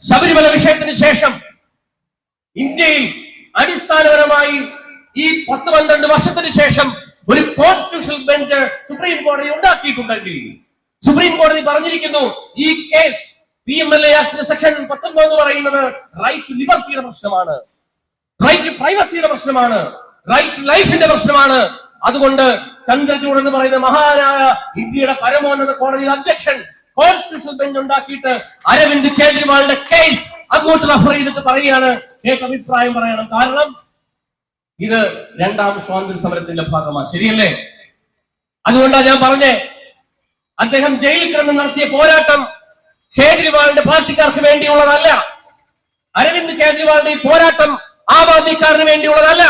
ശബരിമല വിഷയത്തിന് ശേഷം ഇന്ത്യയിൽ അടിസ്ഥാനപരമായി ഈ 10-12 വർഷത്തിന് ശേഷം ഒരു കോൺസ്റ്റിറ്റ്യൂഷണൽ ബെഞ്ച് സുപ്രീം കോടതി ഉണ്ടാക്കിയിട്ടുണ്ടെങ്കിൽ, സുപ്രീം കോടതി പറഞ്ഞിരിക്കുന്നു ഈ കേസ് PMLA ആക്ടിന്റെ സെക്ഷൻ 19 എന്ന് പറയുന്നത് റൈറ്റ് ടു ലിബർട്ടിയുടെ പ്രശ്നമാണ്, റൈറ്റ് ടു പ്രൈവസിയുടെ പ്രശ്നമാണ്, റൈറ്റ് ടു ലൈഫിന്റെ പ്രശ്നമാണ്. അതുകൊണ്ട് ചന്ദ്രചൂഡ് എന്ന് പറയുന്ന മഹാനായ ഇന്ത്യയുടെ പരമോന്നത കോടതി അധ്യക്ഷൻ കോൺസ്റ്റിറ്റ്യൂഷണൽ ബെഞ്ച് ഉണ്ടാക്കിയിട്ട് അരവിന്ദ് കേജ്രിവാളിന്റെ കേസ് അങ്ങോട്ട് റഫർ ചെയ്തിട്ട് പറയുകയാണ് അഭിപ്രായം പറയണം. കാരണം ഇത് 2ാം സ്വാതന്ത്ര്യ സമരത്തിന്റെ ഭാഗമാണ്. ശരിയല്ലേ? അതുകൊണ്ടാണ് ഞാൻ പറഞ്ഞേ, അദ്ദേഹം ജയിലിൽ കിടന്ന് നടത്തിയ പോരാട്ടം കേജ്രിവാളിന്റെ പാർട്ടിക്കാർക്ക് വേണ്ടിയുള്ളതല്ല. അരവിന്ദ് കേജ്രിവാളിന്റെ ഈ പോരാട്ടം ആം ആദ്മിക്കാരന് വേണ്ടിയുള്ളതല്ല.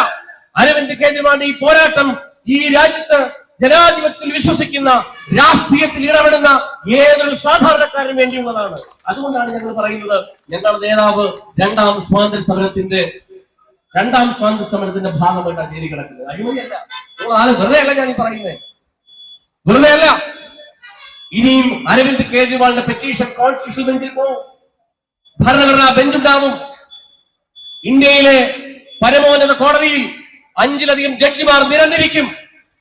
അരവിന്ദ് കേജ്രിവാളിന്റെ ഈ പോരാട്ടം ഈ രാജ്യത്ത് ജനാധിപത്യത്തിൽ വിശ്വസിക്കുന്ന, രാഷ്ട്രീയത്തിൽ ഇടപെടുന്ന ഏതൊരു സാധാരണക്കാരന് വേണ്ടിയുള്ളതാണ്. അതുകൊണ്ടാണ് ഞങ്ങൾ പറയുന്നത്, ഞങ്ങളുടെ നേതാവ് 2ാം സ്വാതന്ത്ര്യ സമരത്തിന്റെ ഭാഗമായിട്ടാണ് ജയിലിൽ കിടക്കുന്നത്. അഴിമതിയല്ല, വെറുതെ അല്ല ഞാൻ ഈ പറയുന്നത്, വെറുതെ അല്ല. ഇനിയും അരവിന്ദ് കേജ്രിവാളിന്റെ പെറ്റീഷൻ കോൺസ്റ്റിറ്റ്യൂഷൻ ബെഞ്ചിൽ പോകും, ഭരണഘടനാ ബെഞ്ച് ഉണ്ടാവും. ഇന്ത്യയിലെ പരമോന്നത കോടതിയിൽ 5-ലധികം ജഡ്ജിമാർ നിരന്നിരിക്കും.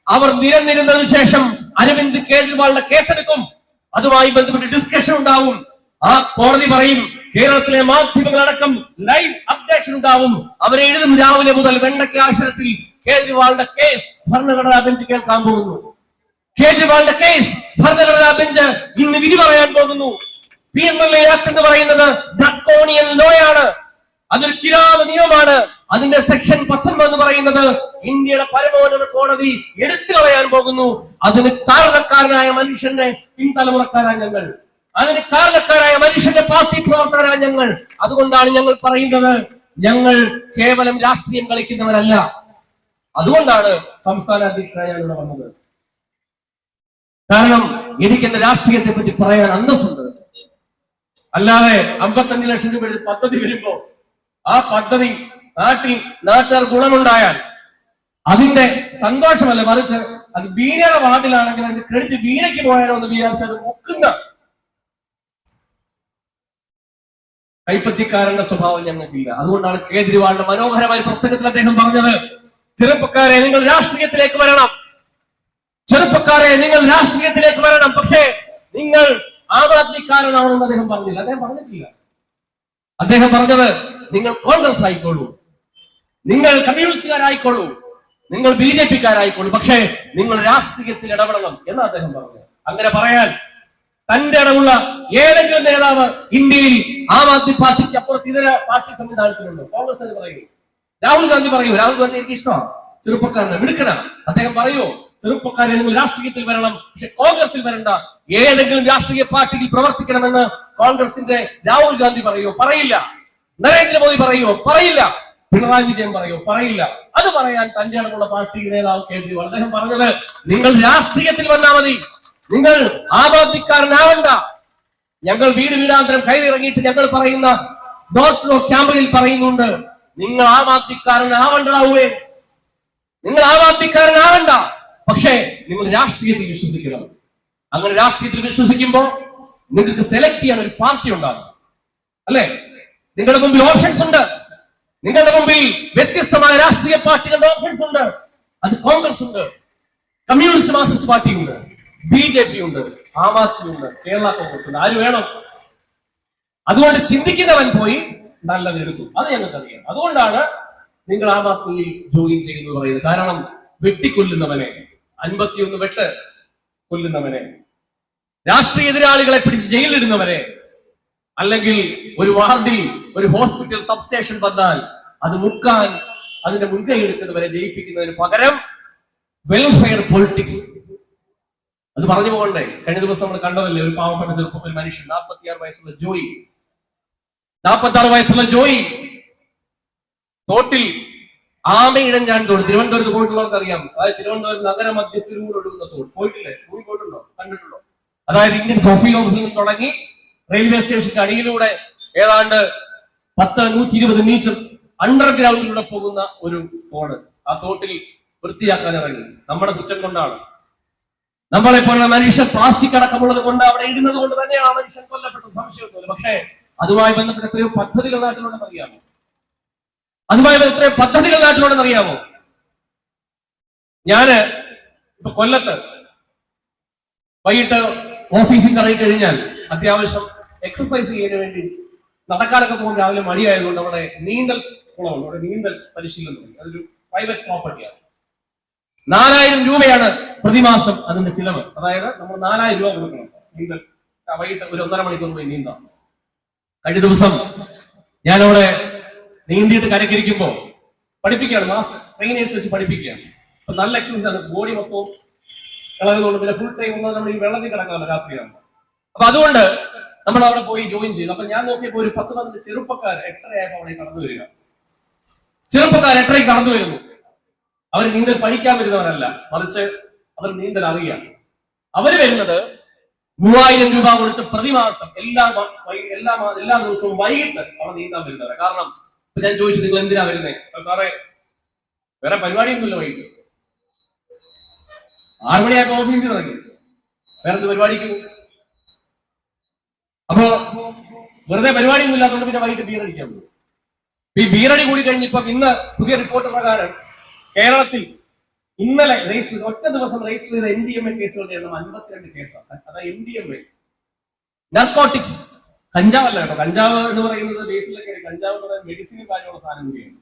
അവർ നിരന്നിരുന്നതിനു ശേഷം അരവിന്ദ് കേജ്രിവാളിന്റെ കേസെടുക്കും. അതുമായി ബന്ധപ്പെട്ട് ഡിസ്കഷൻ ഉണ്ടാവും. ആ കോടതി പറയും, കേരളത്തിലെ മാധ്യമങ്ങളടക്കം ലൈവ് അപ്ഡേഷൻ ഉണ്ടാവും. അവരെ എഴുതും രാവിലെ മുതൽ വെണ്ടയ്ക്ക ആശ്രയത്തിൽ കേജ്രിവാളിന്റെ കേസ് ഭരണഘടനാ ബെഞ്ച് കേൾക്കാൻ പോകുന്നു. കേജ്രിവാളിന്റെ കേസ് ഭരണഘടനാ ബെഞ്ച് ഇന്ന് വിധി പറയാൻ പോകുന്നു. PMLA ആക്ട് എന്ന് പറയുന്നത് ഡ്രക്കോണിയൻ ലോയാണ്. അതൊരു കിരാത നിയമമാണ്. അതിന്റെ സെക്ഷൻ 19 എന്ന് പറയുന്നത് ഇന്ത്യയുടെ പരമോന്നത കോടതി എടുത്തു കളയാൻ പോകുന്നു. അതിന് കാരണക്കാരനായ മനുഷ്യന്റെ പിൻതലമുറക്കാരായ ഞങ്ങൾ, അതിന് കാരണക്കാരായ മനുഷ്യന്റെ പാർട്ടി പ്രവർത്തകരായ ഞങ്ങൾ. അതുകൊണ്ടാണ് ഞങ്ങൾ പറയുന്നത്, ഞങ്ങൾ കേവലം രാഷ്ട്രീയം കളിക്കുന്നവരല്ല. അതുകൊണ്ടാണ് സംസ്ഥാന അധ്യക്ഷനായ ഞാൻ ഇവിടെ വന്നത്. കാരണം എനിക്കെന്റെ രാഷ്ട്രീയത്തെ പറ്റി പറയാൻ അന്തസ്സുണ്ട്. അല്ലാതെ 55 ലക്ഷം രൂപയുടെ പദ്ധതി വരുമ്പോ ആ പദ്ധതി നാട്ടുകാർ ഗുണമുണ്ടായാൽ അതിന്റെ സന്തോഷമല്ല, മറിച്ച് അത് ബീനയുടെ വാർഡിലാണെങ്കിൽ അതിന്റെ ക്രെഡിറ്റ് ബീനയ്ക്ക് പോയാലോ എന്ന് വിചാരിച്ചത് മുക്കുന്ന കൈപ്പറ്റിക്കാരന്റെ സ്വഭാവം ഞങ്ങൾക്കില്ല. അതുകൊണ്ടാണ് കേജ്രിവാളിന്റെ മനോഹരമായ പ്രസംഗത്തിൽ അദ്ദേഹം പറഞ്ഞത്, ചെറുപ്പക്കാരെ നിങ്ങൾ രാഷ്ട്രീയത്തിലേക്ക് വരണം, ചെറുപ്പക്കാരെ നിങ്ങൾ രാഷ്ട്രീയത്തിലേക്ക് വരണം. പക്ഷേ നിങ്ങൾ ആം ആദ്മിക്കാരനാണെന്ന് അദ്ദേഹം പറഞ്ഞില്ല. അദ്ദേഹം പറഞ്ഞിട്ടില്ല. അദ്ദേഹം പറഞ്ഞത് നിങ്ങൾ കോൺഗ്രസ് ആയിക്കോളൂ, നിങ്ങൾ കമ്മ്യൂണിസ്റ്റുകാരായിക്കോളൂ, നിങ്ങൾ BJP-ക്കാരായിക്കോളൂ, പക്ഷേ നിങ്ങൾ രാഷ്ട്രീയത്തിൽ ഇടപെടണം എന്ന് അദ്ദേഹം പറഞ്ഞു. അങ്ങനെ പറയാൻ തന്റെ ഇടമുള്ള ഏതെങ്കിലും നേതാവ് ഇന്ത്യയിൽ ആം ആദ്മി പാർട്ടിക്ക് അപ്പുറത്ത് ഇതര പാർട്ടി സംവിധാനത്തിലുണ്ടോ? കോൺഗ്രസ് എന്ന് പറയൂ, രാഹുൽ ഗാന്ധി പറയൂ. രാഹുൽ ഗാന്ധി എനിക്ക് ഇഷ്ടമാണ്, ചെറുപ്പക്കാരനെ മിടുക്കനാണ്. അദ്ദേഹം പറയൂ, ചെറുപ്പക്കാരെ നിങ്ങൾ രാഷ്ട്രീയത്തിൽ വരണം, പക്ഷെ കോൺഗ്രസിൽ വരണ്ട, ഏതെങ്കിലും രാഷ്ട്രീയ പാർട്ടിയിൽ പ്രവർത്തിക്കണമെന്ന് കോൺഗ്രസിന്റെ രാഹുൽ ഗാന്ധി പറയോ? പറയില്ല. നരേന്ദ്രമോദി പറയോ? പറയില്ല. പിണറായി വിജയൻ പറയോ? പറയില്ല. അത് പറയാൻ തന്റെ അടുത്തുള്ള പാർട്ടി നേതാവ് കേജ്രിവാൾ അദ്ദേഹം പറഞ്ഞത്, നിങ്ങൾ രാഷ്ട്രീയത്തിൽ വന്നാൽ മതി, നിങ്ങൾ ആം ആദ്മിക്കാരനാവണ്ട. ഞങ്ങൾ വീട് വീടാന്തരം കയറിയിറങ്ങിയിട്ട് ഞങ്ങൾ പറയുന്ന ഡോർ ടു ഡോർ ക്യാമ്പയിനിൽ പറയുന്നുണ്ട്, നിങ്ങൾ ആം ആദ്മിക്കാരനാവണ്ടാവേ, നിങ്ങൾ ആം ആദ്മിക്കാരനാവണ്ട, പക്ഷേ നിങ്ങൾ രാഷ്ട്രീയത്തിൽ വിശ്വസിക്കണം. അങ്ങനെ രാഷ്ട്രീയത്തിൽ വിശ്വസിക്കുമ്പോൾ നിങ്ങൾക്ക് സെലക്ട് ചെയ്യാൻ ഒരു പാർട്ടി ഉണ്ടാകും, അല്ലെ? നിങ്ങളുടെ മുമ്പിൽ ഓപ്ഷൻസ് ഉണ്ട്. നിങ്ങളുടെ മുമ്പിൽ വ്യത്യസ്തമായ രാഷ്ട്രീയ പാർട്ടികളുടെ ഓപ്ഷൻസ് ഉണ്ട്. അത് കോൺഗ്രസ് ഉണ്ട്, കമ്മ്യൂണിസ്റ്റ് മാർക്സിസ്റ്റ് പാർട്ടി ഉണ്ട്, BJP ഉണ്ട്, ആം ആദ്മി ഉണ്ട്, കേരള കോൺഗ്രസ് ഉണ്ട്. ആര് വേണം? അതുകൊണ്ട് ചിന്തിക്കുന്നവൻ പോയി നല്ലത് എടുക്കും. അത് ഞങ്ങൾക്കറിയാം. അതുകൊണ്ടാണ് നിങ്ങൾ ആം ആദ്മിയിൽ ജോയിൻ ചെയ്യുന്നത് പറയുന്നത്. കാരണം വെട്ടിക്കൊല്ലുന്നവനെ, 51 വെട്ട് കൊല്ലുന്നവനെ, രാഷ്ട്രീയ എതിരാളികളെ പിടിച്ച് ജയിലിലിടുന്നവരെ, അല്ലെങ്കിൽ ഒരു വാർഡിൽ ഒരു ഹോസ്പിറ്റൽ സബ്സ്റ്റേഷൻ വന്നാൽ അത് മുക്കാൻ അതിന്റെ മുൻകൈ എടുക്കുന്നവരെ ജയിപ്പിക്കുന്നതിന് പകരം വെൽഫെയർ പൊളിറ്റിക്സ്. അത് പറഞ്ഞു പോകണ്ടേ? കഴിഞ്ഞ ദിവസം നമ്മൾ കണ്ടതല്ലേ, ഒരു പാവപ്പെട്ട ഒരു മനുഷ്യൻ, 46 വയസ്സുള്ള ജോയി തോട്ടിൽ ആമയിഴഞ്ചാൻ തോട്, തിരുവനന്തപുരത്ത് പോയിട്ടുള്ളവർക്ക് അറിയാം. അതായത് തിരുവനന്തപുരം നഗര മധ്യത്തിലൂടെ ഒഴുകുന്ന തോട്. പോയിട്ടില്ലേ? പോയിട്ടുണ്ടോ? കണ്ടിട്ടുണ്ടോ? അതായത് ഇന്ത്യൻ കോഫി ഹൗസിൽ നിന്ന് തുടങ്ങി റെയിൽവേ സ്റ്റേഷന്റെ അടിയിലൂടെ ഏതാണ്ട് 120 മീറ്റർ അണ്ടർഗ്രൗണ്ടിലൂടെ പോകുന്ന ഒരു തോട്. ആ തോട്ടിൽ വൃത്തിയാക്കാൻ ഇറങ്ങി. നമ്മുടെ കുറ്റം കൊണ്ടാണ്. നമ്മളെ പോലുള്ള മനുഷ്യർ പ്ലാസ്റ്റിക് അടക്കമുള്ളത് കൊണ്ട് അവിടെ ഇടുന്നത് കൊണ്ട് തന്നെയാണ് ആ മനുഷ്യൻ കൊല്ലപ്പെട്ടത്, സംശയമൊന്നുമില്ല. പക്ഷേ അതുമായി ബന്ധപ്പെട്ട എത്രയോ പദ്ധതികൾ നാട്ടിലുണ്ടെന്ന് അറിയാമോ? എത്രയോ പദ്ധതികൾ നാട്ടിലുണ്ടെന്ന് അറിയാമോ? ഞാന് ഇപ്പൊ കൊല്ലത്ത് വൈകിട്ട് ഓഫീസിൽ ഇറങ്ങി കഴിഞ്ഞാൽ അത്യാവശ്യം എക്സസൈസ് ചെയ്യാൻ വേണ്ടി നടക്കാനൊക്കെ പോകുമ്പോൾ രാവിലെ മടിയായതുകൊണ്ട് അവിടെ നീന്തൽ കുളമുണ്ട്. അവിടെ നീന്തൽ പരിശീലനം തുടങ്ങി. അതൊരു പ്രൈവറ്റ് പ്രോപ്പർട്ടിയാണ്. 4000 രൂപയാണ് പ്രതിമാസം അതിന്റെ ചിലവ്. അതായത് നമ്മൾ 4000 രൂപ കൊടുക്കണം നീന്തൽ. വൈകിട്ട് ഒരു 1.5 മണിക്കൂർ പോയി നീന്താം. കഴിഞ്ഞ ദിവസം ഞാനവിടെ നീന്തിയിട്ട് കരക്കിരിക്കുമ്പോ പഠിപ്പിക്കുകയാണ്, മാസ്റ്റർ ട്രെയിനേഴ്സ് വെച്ച് പഠിപ്പിക്കുകയാണ്. അപ്പൊ നല്ല എക്സസൈസ് ആണ്, ബോഡി മൊത്തവും ഇളകുന്നുണ്ട്. പിന്നെ ഫുൾ ടൈം നമ്മൾ ഈ വെള്ളത്തിൽ കിടക്കാമല്ലോ രാത്രിയാകുമ്പോൾ. അപ്പൊ അതുകൊണ്ട് നമ്മൾ അവിടെ പോയി ജോയിൻ ചെയ്തു. അപ്പൊ ഞാൻ നോക്കിയപ്പോ ഒരു 10-15 ചെറുപ്പക്കാർ 8:30 അവിടെ കടന്നു വരിക. ചെറുപ്പക്കാർ 8:30 കടന്നു വരുന്നു. അവർ നീന്തൽ പഠിക്കാൻ വരുന്നവരല്ല, മറിച്ച് അവർ നീന്തൽ അറിയാം. അവര് വരുന്നത് 3000 രൂപ കൊടുത്ത് പ്രതിമാസം എല്ലാ ദിവസവും വൈകിട്ട് അവർ നീന്താൻ വരുന്നവരാണ്. കാരണം ഞാൻ ചോദിച്ചു, നിങ്ങൾ എന്തിനാ വരുന്നത്? സാറേ വേറെ പരിപാടിയൊന്നുമില്ല, വൈകിട്ട് 6 മണിയായപ്പോ ഓഫീസിൽ ഇറങ്ങി, വേറെ എന്ത് പരിപാടിക്ക്? അപ്പോ വെറുതെ പരിപാടിയൊന്നും ഇല്ലാത്തതുകൊണ്ട് പിന്നെ വൈകിട്ട് ബീർ അടിക്കാൻ പോകും. ഈ ബീറടി കൂടി കഴിഞ്ഞപ്പോ ഇന്ന് പുതിയ റിപ്പോർട്ട് പ്രകാരം കേരളത്തിൽ ഇന്നലെ ഒറ്റ ദിവസം രജിസ്റ്റർ ചെയ്ത MDMA കേസുകളുടെ എണ്ണം 52 കേസാണ്. അതായത് MDMA നാർക്കോട്ടിക്സ്, കഞ്ചാവല്ല കേട്ടോ. കഞ്ചാവ് എന്ന് പറയുന്നത് ബേസിലൊക്കെ, കഞ്ചാവ് എന്ന് പറയുന്നത് മെഡിസിനും കാര്യമുള്ള സാധനം കൂടിയാണ്.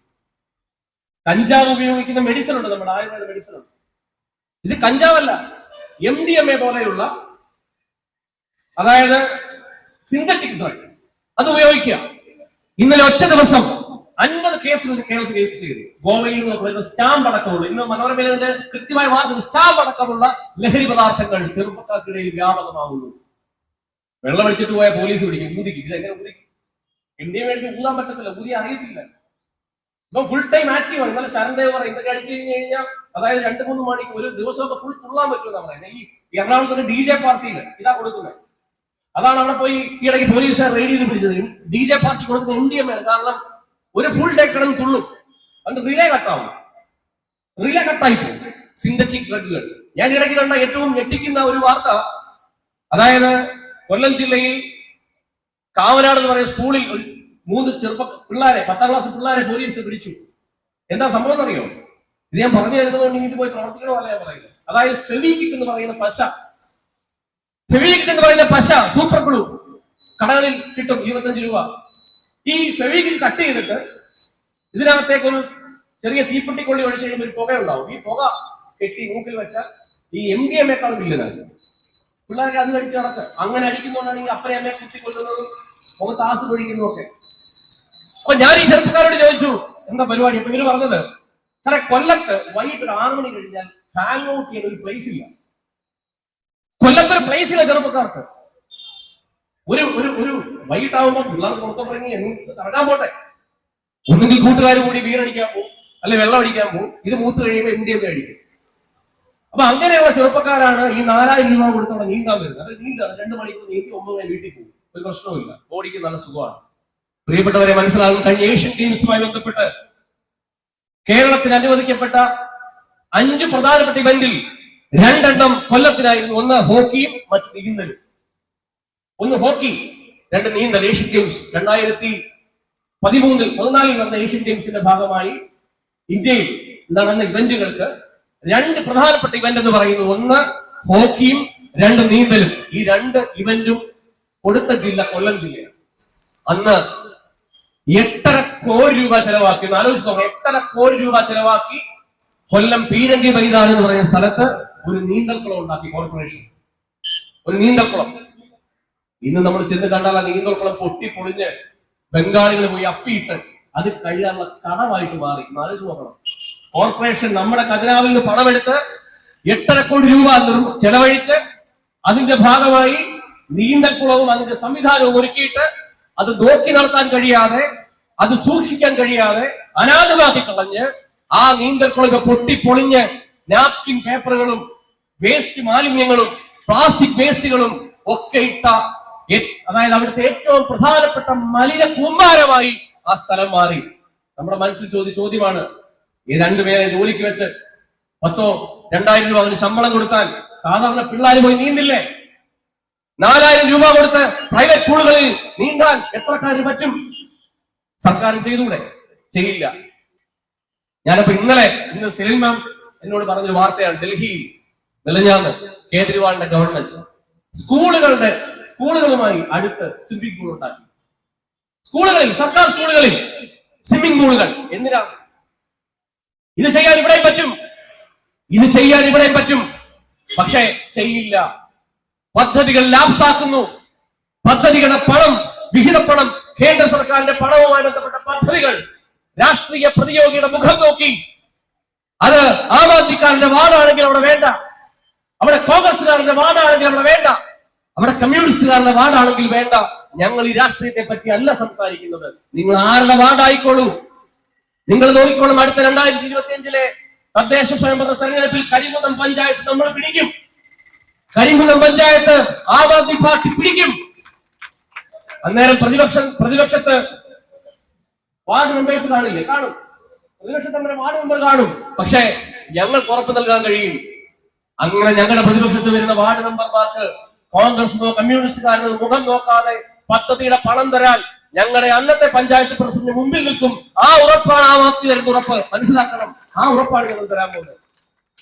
കഞ്ചാവ് ഉപയോഗിക്കുന്ന മെഡിസിൻ ഉണ്ട്, നമ്മുടെ ആയുർവേദ മെഡിസിൻ ഉണ്ട്. ഇത് കഞ്ചാവല്ല, MDMA പോലെയുള്ള, അതായത് സിന്തറ്റിക് ഡ്രഗ്, അത് ഉപയോഗിക്കുക. ഇന്നലെ ഒറ്റ ദിവസം 50 കേസുകൾ കേരളത്തിൽ രജിസ്റ്റർ ചെയ്തു. ഗോവയിൽ നിന്ന് പറയുന്ന സ്റ്റാമ്പ് അടക്കമുള്ള, ഇന്ന് മനോരമയിലെ കൃത്യമായ വാർത്ത, സ്റ്റാമ്പ് അടക്കമുള്ള ലഹരി പദാർത്ഥങ്ങൾ ചെറുപ്പക്കാർക്കിടയിൽ വ്യാപകമാകുന്നു. വെള്ളം അടിച്ചിട്ട് പോയ പോലീസ് പിടിക്കും, ഊതിക്കും. ഇതെങ്ങനെ ഊതിക്കും? MDMA മേടിച്ച് ഊതാൻ പറ്റത്തില്ല, ഊതി അറിയത്തില്ല. ഇപ്പൊ ഫുൾ ടൈം ആക്റ്റീവ് ആണ്. ഇന്നലെ ശരൺദേവ് പറയും, ഇതൊക്കെ അടിച്ചു കഴിഞ്ഞാൽ അതായത് 2-3 മണിക്ക് ഒരു ദിവസമൊക്കെ ഫുൾ തുള്ളാൻ പറ്റുമെന്നാണ് പറയുന്നത്. ഈ എറണാകുളത്ത് DJ പാർട്ടിയിൽ ഇതാ കൊടുക്കുന്നത്. അതാണ് അവിടെ പോയി ഈ ഇടയ്ക്ക് പോലീസുകാർ റെയ്ഡ് ചെയ്ത് പിടിച്ചത്. DJ പാർട്ടി കൊടുക്കുന്ന MDMA ആണ്. കാരണം ഒരു ഫുൾ ഡേ കിടന്ന് തുള്ളും, അത് റിലേ കട്ടാവും, റിലേ കട്ടായി പോകും. സിന്തറ്റിക് ഡ്രഗുകൾ. ഞാൻ ഇടയ്ക്ക് കണ്ട ഏറ്റവും ഞെട്ടിക്കുന്ന ഒരു വാർത്ത, അതായത് കൊല്ലം ജില്ലയിൽ കാവനാട് എന്ന് പറയുന്ന സ്കൂളിൽ 3 പിള്ളേരെ, 10ാം ക്ലാസ് പിള്ളേരെ പോലീസ് പിടിച്ചു. എന്താ സംഭവം എന്നറിയോ? ഇത് ഞാൻ പറഞ്ഞു തരുന്നതുകൊണ്ട് ഇത് പോയി പ്രവർത്തിക്കണോ അല്ല ഞാൻ പറയുന്നത്. അതായത് ഫെവിക്വിക് എന്ന് പറയുന്ന പശ, സൂപ്പർ ഗ്ലൂ കടകളിൽ കിട്ടും, 25 രൂപ. ഈ ഫെവിക്വിക് കട്ട് ചെയ്തിട്ട് ഇതിനകത്തേക്കൊരു ചെറിയ തീപ്പെട്ടിക്കൊള്ളി ഒഴിച്ച് കഴിയുമ്പോൾ ഒരു പുക ഉണ്ടാവും. ഈ പുക കെട്ടി മൂക്കിൽ വെച്ചാൽ ഈ MDMA-ക്കാളും വില്ലനാണ്. പിള്ളേരെ അത് കഴിച്ച് നടക്കുക. അങ്ങനെ അടിക്കുന്നതുകൊണ്ടാണ് ഈ അപ്പനെ അമ്മയെ കുത്തിക്കൊല്ലുന്നതും മുഖത്ത് ആസ് പൊഴിക്കുന്നതും ഒക്കെ. അപ്പൊ ഞാൻ ഈ ചെറുപ്പക്കാരോട് ചോദിച്ചു, എന്താ പരിപാടി? അപ്പൊ ഇവര് പറഞ്ഞത്, സാറേ കൊല്ലത്ത് വൈകിട്ട് 6 മണി കഴിഞ്ഞാൽ ഹാങ് ഔട്ട് ചെയ്യാൻ ഒരു പ്ലേസ് ഇല്ല. കൊല്ലത്തൊരു പ്ലേസ് ഇല്ല ചെറുപ്പക്കാർക്ക്. ഒരു വൈകിട്ടാവുമ്പോൾ പിള്ളേർ പുറത്തിറങ്ങി കറങ്ങാൻ പോട്ടെ. ഒന്നുകിൽ കൂട്ടുകാർ കൂടി ബീറടിക്കാൻ പോകും, അല്ലെ വെള്ളം അടിക്കാൻ പോകും. ഇത് മൂത്ത് കഴിയുമ്പോൾ ഇന്ത്യയിൽ കഴിക്കും. അപ്പൊ അങ്ങനെയുള്ള ചെറുപ്പക്കാരാണ് ഈ 4000 രൂപ കൊടുത്തോടെ നീന്താൻ വരുന്നത്. അത് നീന്താണ് 2 മണിക്കൂർ നീന്തി 9 വീട്ടിൽ പോകും, ഒരു പ്രശ്നവുമില്ല, ബോഡിക്ക് നല്ല സുഖമാണ്. പ്രിയപ്പെട്ടവരെ, മനസ്സിലാകും, കഴിഞ്ഞ ഏഷ്യൻ ഗെയിംസുമായി ബന്ധപ്പെട്ട് കേരളത്തിൽ അനുവദിക്കപ്പെട്ട 5 പ്രധാനപ്പെട്ട ഇവന്റിൽ 2 എണ്ണം കൊല്ലത്തിനായിരുന്നു. ഒന്ന് ഹോക്കിയും മറ്റു നീന്തലും. ഒന്ന് ഹോക്കി, 2 നീന്തൽ. ഏഷ്യൻ ഗെയിംസ് 2014 നടന്ന ഏഷ്യൻ ഗെയിംസിന്റെ ഭാഗമായി ഇന്ത്യയിൽ നടന്ന ഇവന്റുകൾക്ക് 2 പ്രധാനപ്പെട്ട ഇവന്റ് എന്ന് പറയുന്നത് ഒന്ന് ഹോക്കിയും 2 നീന്തലും. ഈ 2 ഇവന്റും കൊടുത്ത ജില്ല കൊല്ലം ജില്ലയാണ്. അന്ന് 8.5 കോടി രൂപ ചെലവാക്കി. ആലോചിച്ച് നോക്കാം, 8.5 കോടി രൂപ ചെലവാക്കി കൊല്ലം പീരങ്കി മൈതാനം എന്ന് പറയുന്ന സ്ഥലത്ത് ഒരു നീന്തൽക്കുളം ഉണ്ടാക്കി കോർപ്പറേഷൻ. ഒരു നീന്തൽക്കുളം. ഇന്ന് നമ്മൾ ചെന്ന് കണ്ടാൽ ആ നീന്തൽക്കുളം പൊട്ടിപ്പൊളിഞ്ഞ് ബംഗാളികൾ പോയി അപ്പിയിട്ട് അത് കഴിയാനുള്ള കടമായിട്ട് മാറി. ആലോചിച്ച് നോക്കണം, കോർപ്പറേഷൻ നമ്മുടെ ഖജനാവിൽ നിന്ന് പണമെടുത്ത് 8.5 കോടി രൂപ ചെലവഴിച്ച് അതിന്റെ ഭാഗമായി നീന്തൽക്കുളവും അതിന്റെ സംവിധാനവും ഒരുക്കിയിട്ട് അത് നോക്കി നടത്താൻ കഴിയാതെ, അത് സൂക്ഷിക്കാൻ കഴിയാതെ അനാഥമാക്കി കളഞ്ഞ് ആ നീന്തൽക്കുളം പൊട്ടിപ്പൊളിഞ്ഞ് നാപ്കിൻ പേപ്പറുകളും വേസ്റ്റ് മാലിന്യങ്ങളും പ്ലാസ്റ്റിക് വേസ്റ്റുകളും ഒക്കെ ഇട്ട, അതായത് അവിടുത്തെ ഏറ്റവും പ്രധാനപ്പെട്ട മലിന കൂമ്പാരമായി ആ സ്ഥലം മാറി. നമ്മുടെ മനസ്സിൽ ചോദ്യമാണ്, ഈ 2 പേരെ ജോലിക്ക് വെച്ച് 10,000-2000 രൂപ അവന് ശമ്പളം കൊടുത്താൽ സാധാരണ പിള്ളേർ പോയി നീന്തില്ലേ? 4000 രൂപ കൊടുത്ത് പ്രൈവറ്റ് സ്കൂളുകളിൽ നീന്താൻ എത്രക്കാര് പറ്റും? സർക്കാർ ചെയ്തൂടെ? ചെയ്യില്ല. ഞാനപ്പോ ഇന്ന് സെലിൻ മാം എന്നോട് പറഞ്ഞൊരു വാർത്തയാണ്. ഡൽഹിയിൽ മെലഞ്ഞാന്ന് കേജ്രിവാളിന്റെ ഗവൺമെന്റ് സ്കൂളുകളുമായി അടുത്ത് സ്വിമ്മിംഗ് പൂൾ ഉണ്ടാക്കി. സ്കൂളുകളിൽ, സർക്കാർ സ്കൂളുകളിൽ സ്വിമ്മിംഗ് പൂളുകൾ. എന്തിനാ? ഇത് ചെയ്യാൻ ഇവിടെയും പറ്റും. പക്ഷേ ചെയ്യില്ല. പദ്ധതികൾ ലാപ്സാക്കുന്നു. പദ്ധതികളുടെ പണം, വിഹിത പണം, കേന്ദ്ര സർക്കാരിന്റെ പണവുമായി ബന്ധപ്പെട്ട പദ്ധതികൾ രാഷ്ട്രീയ പ്രതിയോഗിയുടെ മുഖം നോക്കി, അത് ആം ആദ്മിക്കാരന്റെ വാർഡാണെങ്കിൽ അവിടെ വേണ്ട, അവിടെ കോൺഗ്രസുകാരന്റെ വാർഡാണെങ്കിൽ അവിടെ വേണ്ട, അവിടെ കമ്മ്യൂണിസ്റ്റുകാരുടെ വാർഡാണെങ്കിൽ വേണ്ട. ഞങ്ങൾ ഈ രാഷ്ട്രീയത്തെ പറ്റി അല്ല സംസാരിക്കുന്നത്. നിങ്ങൾ ആരുടെ വാർഡായിക്കോളൂ, നിങ്ങൾ നോക്കിക്കോളും. അടുത്ത 2025 തദ്ദേശ സ്വയംഭരണ തെരഞ്ഞെടുപ്പിൽ കരിങ്കുന്നം പഞ്ചായത്ത് നമ്മൾ പിടിക്കും. കരിങ്കുന്നം പഞ്ചായത്ത് ആം ആദ്മി പാർട്ടി പിടിക്കും. അന്നേരം പ്രതിപക്ഷത്ത് വാർഡ് മെമ്പേഴ്സ് കാണില്ലേ? കാണും. പ്രതിപക്ഷത്ത് അങ്ങനെ വാർഡ് മെമ്പർ കാണും. പക്ഷേ ഞങ്ങൾക്ക് ഉറപ്പ് നൽകാൻ കഴിയും, അങ്ങനെ ഞങ്ങളുടെ പ്രതിപക്ഷത്ത് വരുന്ന വാർഡ് മെമ്പർമാർക്ക് കോൺഗ്രസിനോ കമ്മ്യൂണിസ്റ്റുകാരനോ മുഖം നോക്കാതെ പദ്ധതിയുടെ പണം തരാൻ ഞങ്ങളുടെ അന്നത്തെ പഞ്ചായത്ത് പ്രസിഡന്റ് മുമ്പിൽ നിൽക്കും. ആ ഉറപ്പാണ് ആം ആദ്മി തരുന്ന ഉറപ്പ്. മനസ്സിലാക്കണം, ആ ഉറപ്പാണ് ഞങ്ങൾ തരാൻ പോകുന്നത്.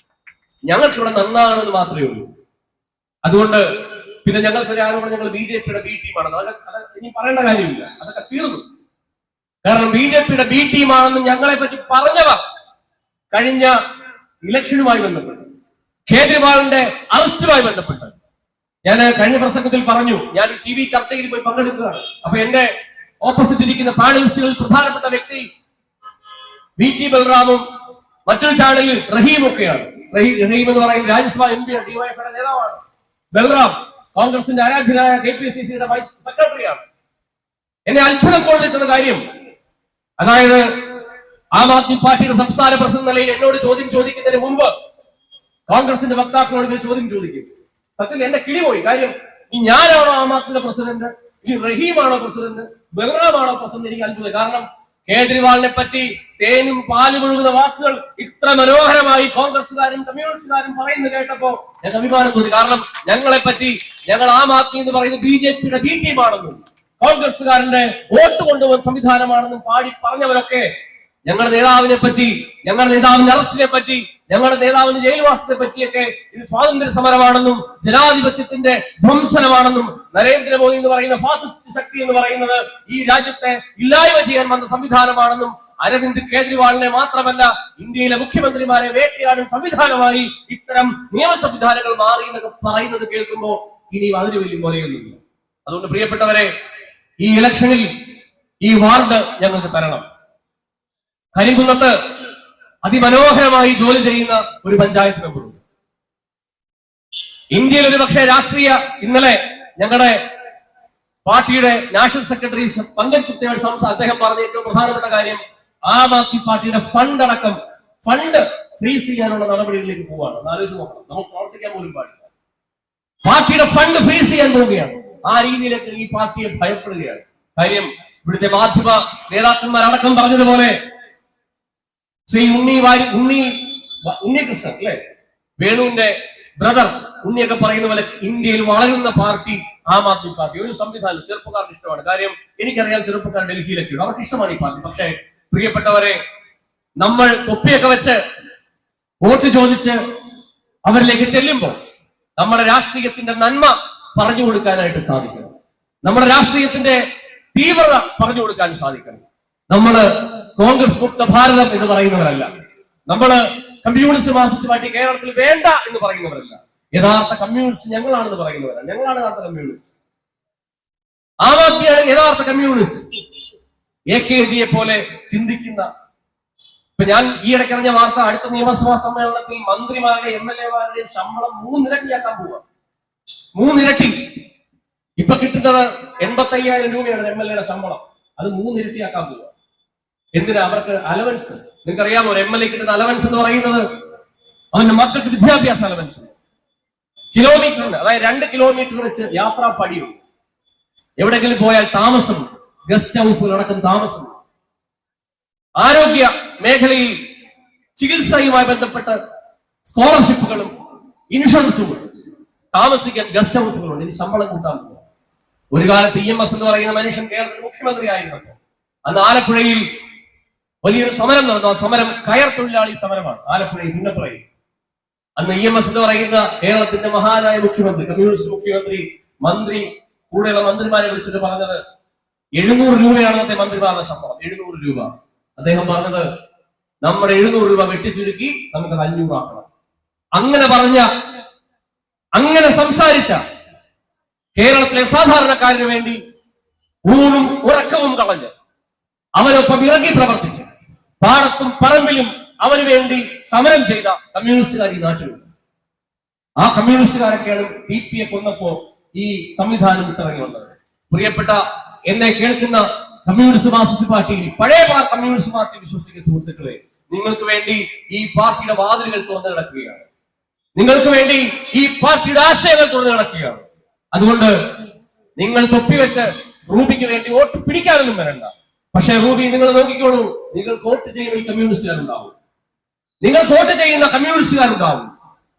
ഞങ്ങൾക്ക് ഇവിടെ നന്നാകണമെന്ന് മാത്രമേ ഉള്ളൂ. അതുകൊണ്ട് പിന്നെ ഞങ്ങൾക്ക് ഒരു ആരോപണം, ഞങ്ങൾ BJP-യുടെ ബി ടീമാണെന്ന്. അതൊക്കെ ഇനി പറയേണ്ട കാര്യമില്ല, അതൊക്കെ തീർന്നു. കാരണം BJP-യുടെ ബി ടീമാണെന്ന് ഞങ്ങളെ പറ്റി പറഞ്ഞവർ കഴിഞ്ഞ ഇലക്ഷനുമായി ബന്ധപ്പെട്ട്, കേജ്രിവാളിന്റെ അറസ്റ്റുമായി ബന്ധപ്പെട്ട്, ഞാൻ കഴിഞ്ഞ പ്രസംഗത്തിൽ പറഞ്ഞു, ഞാൻ TV ചർച്ചയിൽ പോയി പങ്കെടുക്കുകയാണ്. അപ്പൊ എന്റെ ഓപ്പോസിറ്റ് ഇരിക്കുന്ന പാനലിസ്റ്റുകളിൽ പ്രധാനപ്പെട്ട വ്യക്തി VT ബൽറാമും മറ്റൊരു ചാനലിൽ റഹീം ഒക്കെയാണ്. റഹീം എന്ന് പറയുന്നത് രാജ്യസഭ MP DYFയുടെ നേതാവാണ്. ബൽറാം കോൺഗ്രസിന്റെ ആരാധ്യനായ KPCCയുടെ വൈസ് സെക്രട്ടറിയാണ്. എന്നെ അത്ഭുതം കൊള്ളിച്ചുള്ള കാര്യം, അതായത് ആം ആദ്മി പാർട്ടിയുടെ സംസ്ഥാന പ്രസിഡന്റ് നിലയിൽ എന്നോട് ചോദ്യം ചോദിക്കുന്നതിന് മുമ്പ് കോൺഗ്രസിന്റെ വക്താക്കളോട് ചോദ്യം ചോദിക്കും. സത്യത്തിൽ എന്റെ കിളിപോയി. കാര്യം, ഈ ഞാനാണോ ആം ആദ്മിയുടെ പ്രസിഡന്റ്, ഈ റഹീമാണോ പ്രസിഡന്റ്, ബൽറാമാണോ പ്രസിഡന്റ്? എനിക്ക് അത്ഭുതം. കാരണം കേജ്രിവാളിനെ പറ്റി തേനും പാലും ഒഴുകുന്ന വാക്കുകൾ ഇത്ര മനോഹരമായി കോൺഗ്രസുകാരും കമ്മ്യൂണിസ്റ്റുകാരും പറയുന്നത് കേട്ടപ്പോ ഞാൻ അഭിമാനം തോന്നി. കാരണം ഞങ്ങളെ പറ്റി, ഞങ്ങൾ ആം ആദ്മി എന്ന് പറയുന്നത് BJP-യുടെ ബി ടീമാണെന്നും കോൺഗ്രസുകാരന്റെ വോട്ട് കൊണ്ടുപോകുന്ന സംവിധാനമാണെന്നും പറഞ്ഞവരൊക്കെ ഞങ്ങളുടെ നേതാവിനെ പറ്റി, ഞങ്ങളുടെ നേതാവിന്റെ അറസ്റ്റിനെ പറ്റി, ഞങ്ങളുടെ നേതാവിന്റെ ജയിൽവാസത്തെ പറ്റിയൊക്കെ ഇത് സ്വാതന്ത്ര്യ സമരമാണെന്നും ജനാധിപത്യത്തിന്റെ ധ്വംസനമാണെന്നും നരേന്ദ്രമോദി എന്ന് പറയുന്ന ഫാസിസ്റ്റ് ശക്തി എന്ന് പറയുന്നത് ഈ രാജ്യത്തെ ഇല്ലായ്മ ചെയ്യാൻ വന്ന സംവിധാനമാണെന്നും അരവിന്ദ് കേജ്രിവാളിനെ മാത്രമല്ല ഇന്ത്യയിലെ മുഖ്യമന്ത്രിമാരെ വേട്ടയാടും സംവിധാനമായി ഇത്തരം നിയമ സംവിധാനങ്ങൾ മാറി എന്നൊക്കെ പറയുന്നത് കേൾക്കുമ്പോൾ ഇനി അതിന് വലിയ മുറയൊന്നുമില്ല. അതുകൊണ്ട് പ്രിയപ്പെട്ടവരെ, ഈ ഇലക്ഷനിൽ ഈ വാർഡ് ഞങ്ങൾക്ക് തരണം. കരിങ്കുന്നത്ത് അതിമനോഹരമായി ജോലി ചെയ്യുന്ന ഒരു പഞ്ചായത്ത് മെമ്പറുണ്ട്. ഇന്ത്യയിൽ ഒരു പക്ഷേ ഇന്നലെ ഞങ്ങളുടെ പാർട്ടിയുടെ നാഷണൽ സെക്രട്ടറി പങ്കജ് കുപ്തയോട് അദ്ദേഹം പറഞ്ഞ ഏറ്റവും പ്രധാനപ്പെട്ട കാര്യം ആം ആദ്മി പാർട്ടിയുടെ ഫണ്ട് ഫ്രീസ് ചെയ്യാനുള്ള നടപടികളിലേക്ക് പോവാണ്. ആലോചിച്ച് നോക്കണം, നമുക്ക് പ്രവർത്തിക്കാൻ പോലും പാടില്ല. പാർട്ടിയുടെ ഫണ്ട് ഫ്രീസ് ചെയ്യാൻ പോവുകയാണ്. ആ രീതിയിലേക്ക് ഈ പാർട്ടിയെ ഭയപ്പെടുകയാണ്. കാര്യം ഇവിടുത്തെ മാധ്യമ നേതാക്കന്മാരടക്കം പറഞ്ഞതുപോലെ ശ്രീ ഉണ്ണികൃഷ്ണൻ അല്ലെ, വേണുവിന്റെ ബ്രദർ ഉണ്ണിയൊക്കെ പറയുന്ന പോലെ ഇന്ത്യയിൽ വളരുന്ന പാർട്ടി ആം ആദ്മി പാർട്ടി. ഒരു സംവിധാനം ചെറുപ്പക്കാർക്ക് ഇഷ്ടമാണ്. കാര്യം എനിക്കറിയാം, ചെറുപ്പക്കാർ ഡൽഹിയിലൊക്കെയുണ്ട്, അവർക്ക് ഇഷ്ടമാണ് ഈ പാർട്ടി. പക്ഷേ പ്രിയപ്പെട്ടവരെ, നമ്മൾ തൊപ്പിയൊക്കെ വെച്ച് വോട്ട് ചോദിച്ച് അവരിലേക്ക് ചെല്ലുമ്പോൾ നമ്മുടെ രാഷ്ട്രീയത്തിന്റെ നന്മ പറഞ്ഞു കൊടുക്കാനായിട്ട് സാധിക്കണം. നമ്മുടെ രാഷ്ട്രീയത്തിന്റെ തീവ്രത പറഞ്ഞു കൊടുക്കാൻ സാധിക്കണം. നമ്മള് കോൺഗ്രസ് മുക്ത ഭാരതം എന്ന് പറയുന്നവരല്ല, നമ്മള് കമ്മ്യൂണിസ്റ്റ് മാർക്സിസ്റ്റ് പാർട്ടി കേരളത്തിൽ വേണ്ട എന്ന് പറയുന്നവരല്ല. യഥാർത്ഥ കമ്മ്യൂണിസ്റ്റ് ഞങ്ങളാണെന്ന് പറയുന്നവരല്ല. ഞങ്ങളാണ് യഥാർത്ഥ കമ്മ്യൂണിസ്റ്റ്. ആം ആദ്മിയാണ് യഥാർത്ഥ കമ്മ്യൂണിസ്റ്റ്. AKGയെ പോലെ ചിന്തിക്കുന്ന, ഇപ്പൊ ഞാൻ ഈ ഇടയ്ക്കറിഞ്ഞ വാർത്ത, അടുത്ത നിയമസഭാ സമ്മേളനത്തിൽ മന്ത്രിമാരുടെ MLA-മാരുടെയും ശമ്പളം 3 ഇരട്ടിയാക്കാൻ പോവുക. 3 ഇരട്ടി. ഇപ്പൊ കിട്ടുന്നത് 85,000 രൂപയാണ് MLA-യുടെ ശമ്പളം. അത് 3 ഇരട്ടിയാക്കാൻ പോവുക. എന്തിനാ? അവർക്ക് അലവൻസ്. നിങ്ങൾക്കറിയാമോ, ഒരു MLA കിട്ടുന്ന അലവൻസ് എന്ന് പറയുന്നത് അവന്റെ മക്കൾക്ക് വിദ്യാഭ്യാസ അലവൻസ്, കിലോമീറ്ററിന്, അതായത് 2 കിലോമീറ്റർ വെച്ച് യാത്രാ പടിയുണ്ട്. എവിടെയെങ്കിലും പോയാൽ താമസം, ഗസ്റ്റ് ഹൗസുകളടക്കം താമസം. ആരോഗ്യ മേഖലയിൽ ചികിത്സയുമായി ബന്ധപ്പെട്ട് സ്കോളർഷിപ്പുകളും ഇൻഷുറൻസുകളും, താമസിക്കാൻ ഗസ്റ്റ് ഹൗസുകളുണ്ട്. ഇനി ശമ്പളം കൂട്ടാൻ പോകും. ഒരു കാലത്ത് EMS എന്ന് പറയുന്ന മനുഷ്യൻ കേരളത്തിൽ മുഖ്യമന്ത്രി ആയിരുന്നപ്പോൾ അന്ന് ആലപ്പുഴയിൽ വലിയൊരു സമരം നടന്നു. ആ സമരം കയർ തൊഴിലാളി സമരമാണ്. ആലപ്പുഴയിൽ പുന്നപ്പുറയിൽ അന്ന് EMS എന്ന് പറയുന്ന കേരളത്തിന്റെ മഹാനായ മുഖ്യമന്ത്രി, കമ്മ്യൂണിസ്റ്റ് മുഖ്യമന്ത്രി, മന്ത്രി, കൂടെയുള്ള മന്ത്രിമാരെ വിളിച്ചിട്ട് പറഞ്ഞത് 700 രൂപയാണ് അന്നത്തെ മന്ത്രിമാരുടെ ശമ്പളം. 700 രൂപ. അദ്ദേഹം പറഞ്ഞത് നമ്മുടെ 700 രൂപ വെട്ടിച്ചുരുക്കി നമുക്കത് 500 ആക്കണം. അങ്ങനെ സംസാരിച്ച കേരളത്തിലെ സാധാരണക്കാരന് വേണ്ടി ഊണും ഉറക്കവും കളഞ്ഞ് അവരൊപ്പം ഇറങ്ങി പ്രവർത്തിച്ച് പാടത്തും പറമ്പിലും അവന് വേണ്ടി സമരം ചെയ്ത കമ്മ്യൂണിസ്റ്റുകാർ ഈ നാട്ടിലുണ്ട്. ആ കമ്മ്യൂണിസ്റ്റുകാരൊക്കെയാണ് TPയെ കൊന്നപ്പോ ഈ സംവിധാനം വിട്ടിറങ്ങി വന്നത്. പ്രിയപ്പെട്ട എന്നെ കേൾക്കുന്ന കമ്മ്യൂണിസ്റ്റ് മാർക്സിസ്റ്റ് പാർട്ടിയിൽ, പഴയ കമ്മ്യൂണിസ്റ്റ് പാർട്ടി വിശ്വസിക്കുന്ന സുഹൃത്തുക്കളെ, നിങ്ങൾക്ക് വേണ്ടി ഈ പാർട്ടിയുടെ വാതിലുകൾ തുറന്നു കിടക്കുകയാണ്. നിങ്ങൾക്ക് വേണ്ടി ഈ പാർട്ടിയുടെ ആശയങ്ങൾ തുറന്നു കിടക്കുകയാണ്. അതുകൊണ്ട് നിങ്ങൾ തൊപ്പിവെച്ച് റൂബിക്ക് വേണ്ടി വോട്ട് പിടിക്കാനൊന്നും വരണ്ട. പക്ഷേ റൂബി, നിങ്ങൾ നോക്കിക്കോളൂ, നിങ്ങൾ വോട്ട് ചെയ്യുന്ന ഈ കമ്മ്യൂണിസ്റ്റുകാരുണ്ടാവും, നിങ്ങൾ വോട്ട് ചെയ്യുന്ന കമ്മ്യൂണിസ്റ്റുകാരുണ്ടാവും.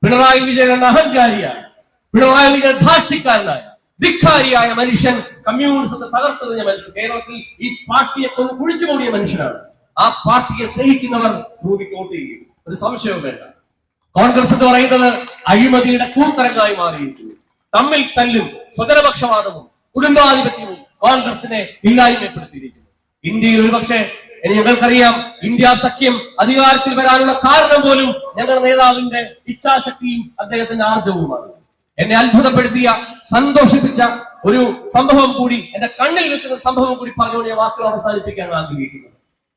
പിണറായി വിജയൻ അഹങ്കാരിയായ, പിണറായി വിജയൻ ധാർഷ്ട്യക്കാരനായ, ധിക്കാരിയായ മനുഷ്യൻ കമ്മ്യൂണിസത്തെ തകർത്തെറിഞ്ഞ മനുഷ്യൻ, കേരളത്തിൽ ഈ പാർട്ടിയെ കൊണ്ട് കുഴിച്ചു മൂടിയ മനുഷ്യനാണ്. ആ പാർട്ടിയെ സ്നേഹിക്കുന്നവർ റൂബിക്ക് വോട്ട് ചെയ്യും, ഒരു സംശയവും വേണ്ട. കോൺഗ്രസ് എന്ന് പറയുന്നത് അഴിമതിയുടെ കൂത്തരങ്ങായി മാറിയിരിക്കുന്നു. തമ്മിൽ തല്ലും, സ്വജനപക്ഷപാതവും കുടുംബാധിപത്യവും കോൺഗ്രസിനെ ഇല്ലായ്മപ്പെടുത്തിയിരിക്കുന്നു. ഇന്ത്യയിൽ ഒരുപക്ഷെ ഞങ്ങൾക്കറിയാം, ഇന്ത്യ സഖ്യം അധികാരത്തിൽ വരാനുള്ള കാരണം പോലും ഞങ്ങളുടെ നേതാവിന്റെ ഇച്ഛാശക്തിയും അദ്ദേഹത്തിന്റെ ആർജവുമാണ്. എന്നെ അത്ഭുതപ്പെടുത്തിയ, സന്തോഷിപ്പിച്ച ഒരു സംഭവം കൂടി, എന്റെ കണ്ണിൽ നിൽക്കുന്ന സംഭവം കൂടി പറഞ്ഞുകൊണ്ട് ഞാൻ വാക്കുകൾ അവസാനിപ്പിക്കാൻ ആഗ്രഹിക്കുന്നു.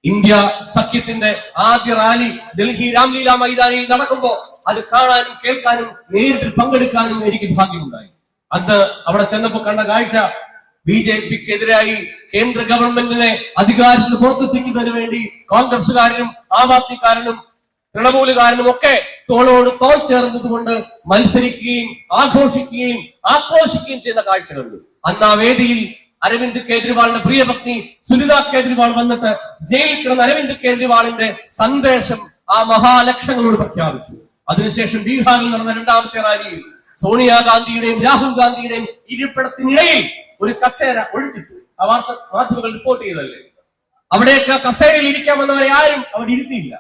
ഇന്ത്യ സഖ്യത്തിന്റെ ആദ്യ റാലി ഡൽഹി രാംലീല മൈതാനിയിൽ നടക്കുമ്പോൾ അത് കാണാനും കേൾക്കാനും നേരിട്ട് പങ്കെടുക്കാനും എനിക്ക് ഭാഗ്യമുണ്ടായി. അന്ന് അവിടെ ചെന്നപ്പോൾ കണ്ട കാഴ്ച, BJPക്കെതിരായി കേന്ദ്ര ഗവൺമെന്റിനെ അധികാരത്തിൽ പുറത്തെത്തിക്കുന്നതിന് വേണ്ടി കോൺഗ്രസുകാരനും ആം ആദ്മിക്കാരനും തൃണമൂലുകാരനും ഒക്കെ തോളോട് തോൾ ചേർന്നതുകൊണ്ട് മത്സരിക്കുകയും ആഘോഷിക്കുകയും ആക്രോശിക്കുകയും ചെയ്യുന്ന കാഴ്ചകളുണ്ട്. അന്ന് ആ വേദിയിൽ അരവിന്ദ് കേജ്രിവാളിന്റെ പ്രിയപത്നി സുനിത കേജ്രിവാൾ വന്നിട്ട് ജയിലിൽ കിടന്ന അരവിന്ദ് കേജ്രിവാളിന്റെ സന്ദേശം ആ മഹാലക്ഷങ്ങളോട് പ്രഖ്യാപിച്ചു. അതിനുശേഷം ബീഹാറിൽ നടന്ന 2ാമത്തെ റാലിയിൽ സോണിയാഗാന്ധിയുടെയും രാഹുൽ ഗാന്ധിയുടെയും ഇരിപ്പിടത്തിനിടയിൽ ഒരു കസേര ഒഴിച്ചിട്ടു. ആ വാർത്ത മാധ്യമങ്ങൾ റിപ്പോർട്ട് ചെയ്തല്ലേ. അവിടേക്ക് കസേരയിൽ ഇരിക്കാമെന്നവരെ ആരും അവിടെ ഇരുത്തിയില്ല.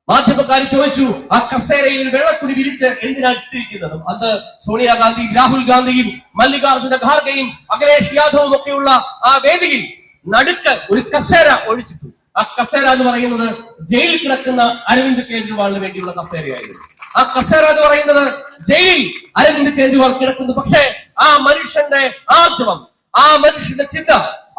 മാധ്യമക്കാർ ചോദിച്ചു, ആ കസേരയിൽ വെള്ളക്കുടി വിരിച്ച് എന്തിനാണ് ഇട്ടിരിക്കുന്നത്? അത് സോണിയാഗാന്ധിയും രാഹുൽ ഗാന്ധിയും മല്ലികാർജുന ഖാർഗെയും അഖിലേഷ് യാദവും ഒക്കെയുള്ള ആ വേദിയിൽ നടുക്ക് ഒരു കസേര ഒഴിച്ചിട്ടു. ആ കസേര എന്ന് പറയുന്നത് ജയിലിൽ കിടക്കുന്ന അരവിന്ദ് കേജ്രിവാളിന് വേണ്ടിയുള്ള കസേരയായിരുന്നു. ആ കസേര എന്ന് പറയുന്നത് ജയിലിൽ അരവിന്ദ് കേജ്രിവാൾ കിടക്കുന്നു. പക്ഷേ ആ മനുഷ്യന്റെ ആർജവം, ആ മനുഷ്യന്റെ ചിന്ത,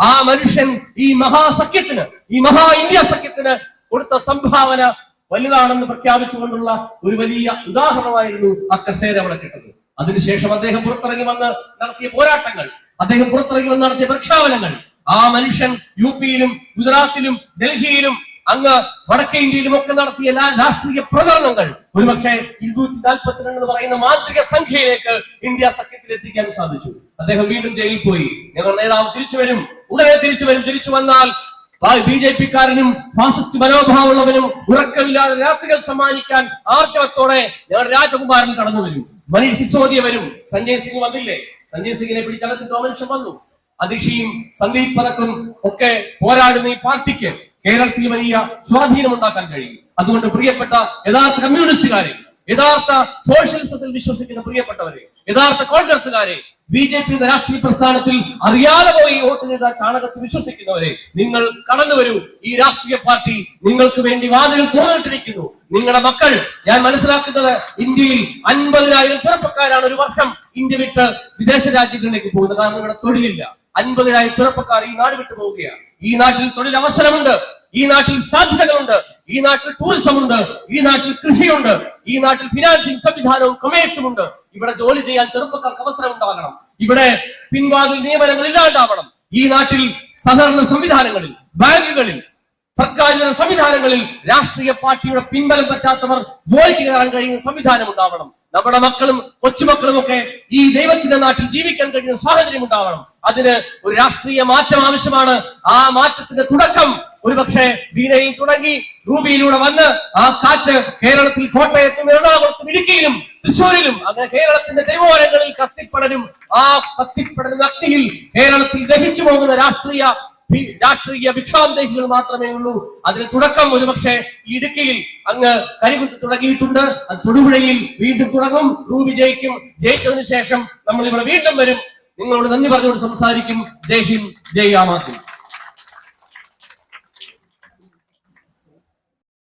ആ മനുഷ്യൻ ഈ മഹാസഖ്യത്തിന്, ഈ മഹാ ഇന്ത്യ സഖ്യത്തിന് കൊടുത്ത സംഭാവന വലുതാണെന്ന് പ്രഖ്യാപിച്ചുകൊണ്ടുള്ള ഒരു വലിയ ഉദാഹരണമായിരുന്നു ആ കസേര അവിടെ കിട്ടുന്നത്. അതിനുശേഷം അദ്ദേഹം പുറത്തിറങ്ങി വന്ന് നടത്തിയ പോരാട്ടങ്ങൾ, അദ്ദേഹം പുറത്തിറങ്ങി വന്ന് നടത്തിയ പ്രഖ്യാപനങ്ങൾ, ആ മനുഷ്യൻ യു.പിയിലും ഗുജറാത്തിലും ഡൽഹിയിലും അങ്ങ് വടക്കേ ഇന്ത്യയിലും ഒക്കെ നടത്തിയ രാഷ്ട്രീയ പ്രചരണങ്ങൾ ഒരുപക്ഷെ 242 എന്ന് പറയുന്ന മാന്ത്രിക സംഖ്യയിലേക്ക് ഇന്ത്യ സഖ്യത്തിൽ എത്തിക്കാൻ സാധിച്ചു. അദ്ദേഹം വീണ്ടും ജയിലിൽ പോയി. ഞങ്ങളുടെ നേതാവ് തിരിച്ചു വരും, ഉടനെ തിരിച്ചു വരും. തിരിച്ചു വന്നാൽ ബി.ജെ.പിക്കാരനും ഫാസിസ്റ്റ് മനോഭാവമുള്ളവനും ഉറക്കമില്ലാതെ രാത്രികൾ സമ്മാനിക്കാൻ ആർജവത്തോടെ ഞങ്ങളുടെ രാജകുമാരൻ കടന്നു വരും. മനീഷ് സിസോദിയ വരും. സഞ്ജയ് സിംഗ് വന്നില്ലേ? സഞ്ജയ് സിംഗിനെ പിടിച്ചകത്തിട്ട് മനുഷ്യൻ വന്നു. അതിഷിയും സന്ദീപ് പതക്കും ഒക്കെ പോരാടുന്ന ഈ പാർട്ടിക്ക് കേരളത്തിൽ വലിയ സ്വാധീനം ഉണ്ടാക്കാൻ കഴിയും. അതുകൊണ്ട് പ്രിയപ്പെട്ട യഥാർത്ഥ കമ്മ്യൂണിസ്റ്റുകാരെ, യഥാർത്ഥ സോഷ്യലിസത്തിൽ വിശ്വസിക്കുന്ന പ്രിയപ്പെട്ടവരെ, യഥാർത്ഥ കോൺഗ്രസുകാരെ, ബി.ജെ.പി രാഷ്ട്രീയ പ്രസ്ഥാനത്തിൽ അറിയാതെ പോയി വോട്ട് ചെയ്ത ചാണകത്തിൽ വിശ്വസിക്കുന്നവരെ, നിങ്ങൾ കടന്നു വരൂ. ഈ രാഷ്ട്രീയ പാർട്ടി നിങ്ങൾക്ക് വേണ്ടി വാതിൽ തുറന്നിട്ടിരിക്കുന്നു. നിങ്ങളുടെ മക്കൾ, ഞാൻ മനസ്സിലാക്കുന്നത് ഇന്ത്യയിൽ 50,000 ചെറുപ്പക്കാരാണ് ഒരു വർഷം ഇന്ത്യ വിട്ട് വിദേശ രാജ്യങ്ങളിലേക്ക് പോകുന്നത്. കാരണം ഇവിടെ തൊഴിലില്ല. 50,000 ചെറുപ്പക്കാർ ഈ നാട് വിട്ടു പോവുകയാണ്. ഈ നാട്ടിൽ തൊഴിലവസരമുണ്ട്, ഈ നാട്ടിൽ സാധ്യതകളുണ്ട്, ഈ നാട്ടിൽ ടൂറിസം ഉണ്ട്, ഈ നാട്ടിൽ കൃഷിയുണ്ട്, ഈ നാട്ടിൽ ഫിനാൻസിംഗ് സംവിധാനവും കൊമേഴ്സും ഉണ്ട്. ഇവിടെ ജോലി ചെയ്യാൻ ചെറുപ്പക്കാർക്ക് അവസരം ഉണ്ടാകണം. ഇവിടെ പിൻവാതിൽ നിയമനങ്ങൾ ഇല്ലാണ്ടാവണം. ഈ നാട്ടിൽ സഹകരണ സംവിധാനങ്ങളിൽ, ബാങ്കുകളിൽ, സർക്കാർ സംവിധാനങ്ങളിൽ രാഷ്ട്രീയ പാർട്ടിയുടെ പിൻബലം പറ്റാത്തവർ ജോലിക്ക് കയറാൻ കഴിയുന്ന സംവിധാനം ഉണ്ടാവണം. നമ്മുടെ മക്കളും കൊച്ചുമക്കളും ഒക്കെ ഈ ദൈവത്തിന്റെ നാട്ടിൽ ജീവിക്കാൻ കഴിയുന്ന സാഹചര്യം ഉണ്ടാവണം. അതിന് ഒരു രാഷ്ട്രീയ മാറ്റം ആവശ്യമാണ്. ആ മാറ്റത്തിന്റെ തുടക്കം ഒരുപക്ഷെ വീണയിൽ തുടങ്ങി റൂബിയിലൂടെ വന്ന് ആ കാറ്റ് കേരളത്തിൽ കോട്ടയത്തും എറണാകുളത്തും ഇടുക്കിയിലും തൃശ്ശൂരിലും അങ്ങനെ കേരളത്തിന്റെ തെരുവോരങ്ങളിൽ കത്തിപ്പടരും. ആ കത്തിപ്പടരുന്ന അഗ്നിയിൽ കേരളത്തിൽ ദഹിച്ചു പോകുന്ന രാഷ്ട്രീയ ഭിക്ഷാന്തേഹികൾ മാത്രമേ ഉള്ളൂ. അതിന് തുടക്കം ഒരുപക്ഷെ ഇടുക്കിയിൽ അങ്ങ് കരികുത്ത് തുടങ്ങിയിട്ടുണ്ട്. അത് തൊടുപുഴയിൽ വീണ്ടും തുടങ്ങും. റൂബി ജയിക്കും. ജയിച്ചതിന് ശേഷം നമ്മൾ ഇവിടെ വീണ്ടും വരും. നിങ്ങളോട് നന്ദി പറഞ്ഞുകൊണ്ട് സംസാരിക്കും. ജയ് ഹിന്ദ്, ജയ് ആം ആദ്മി.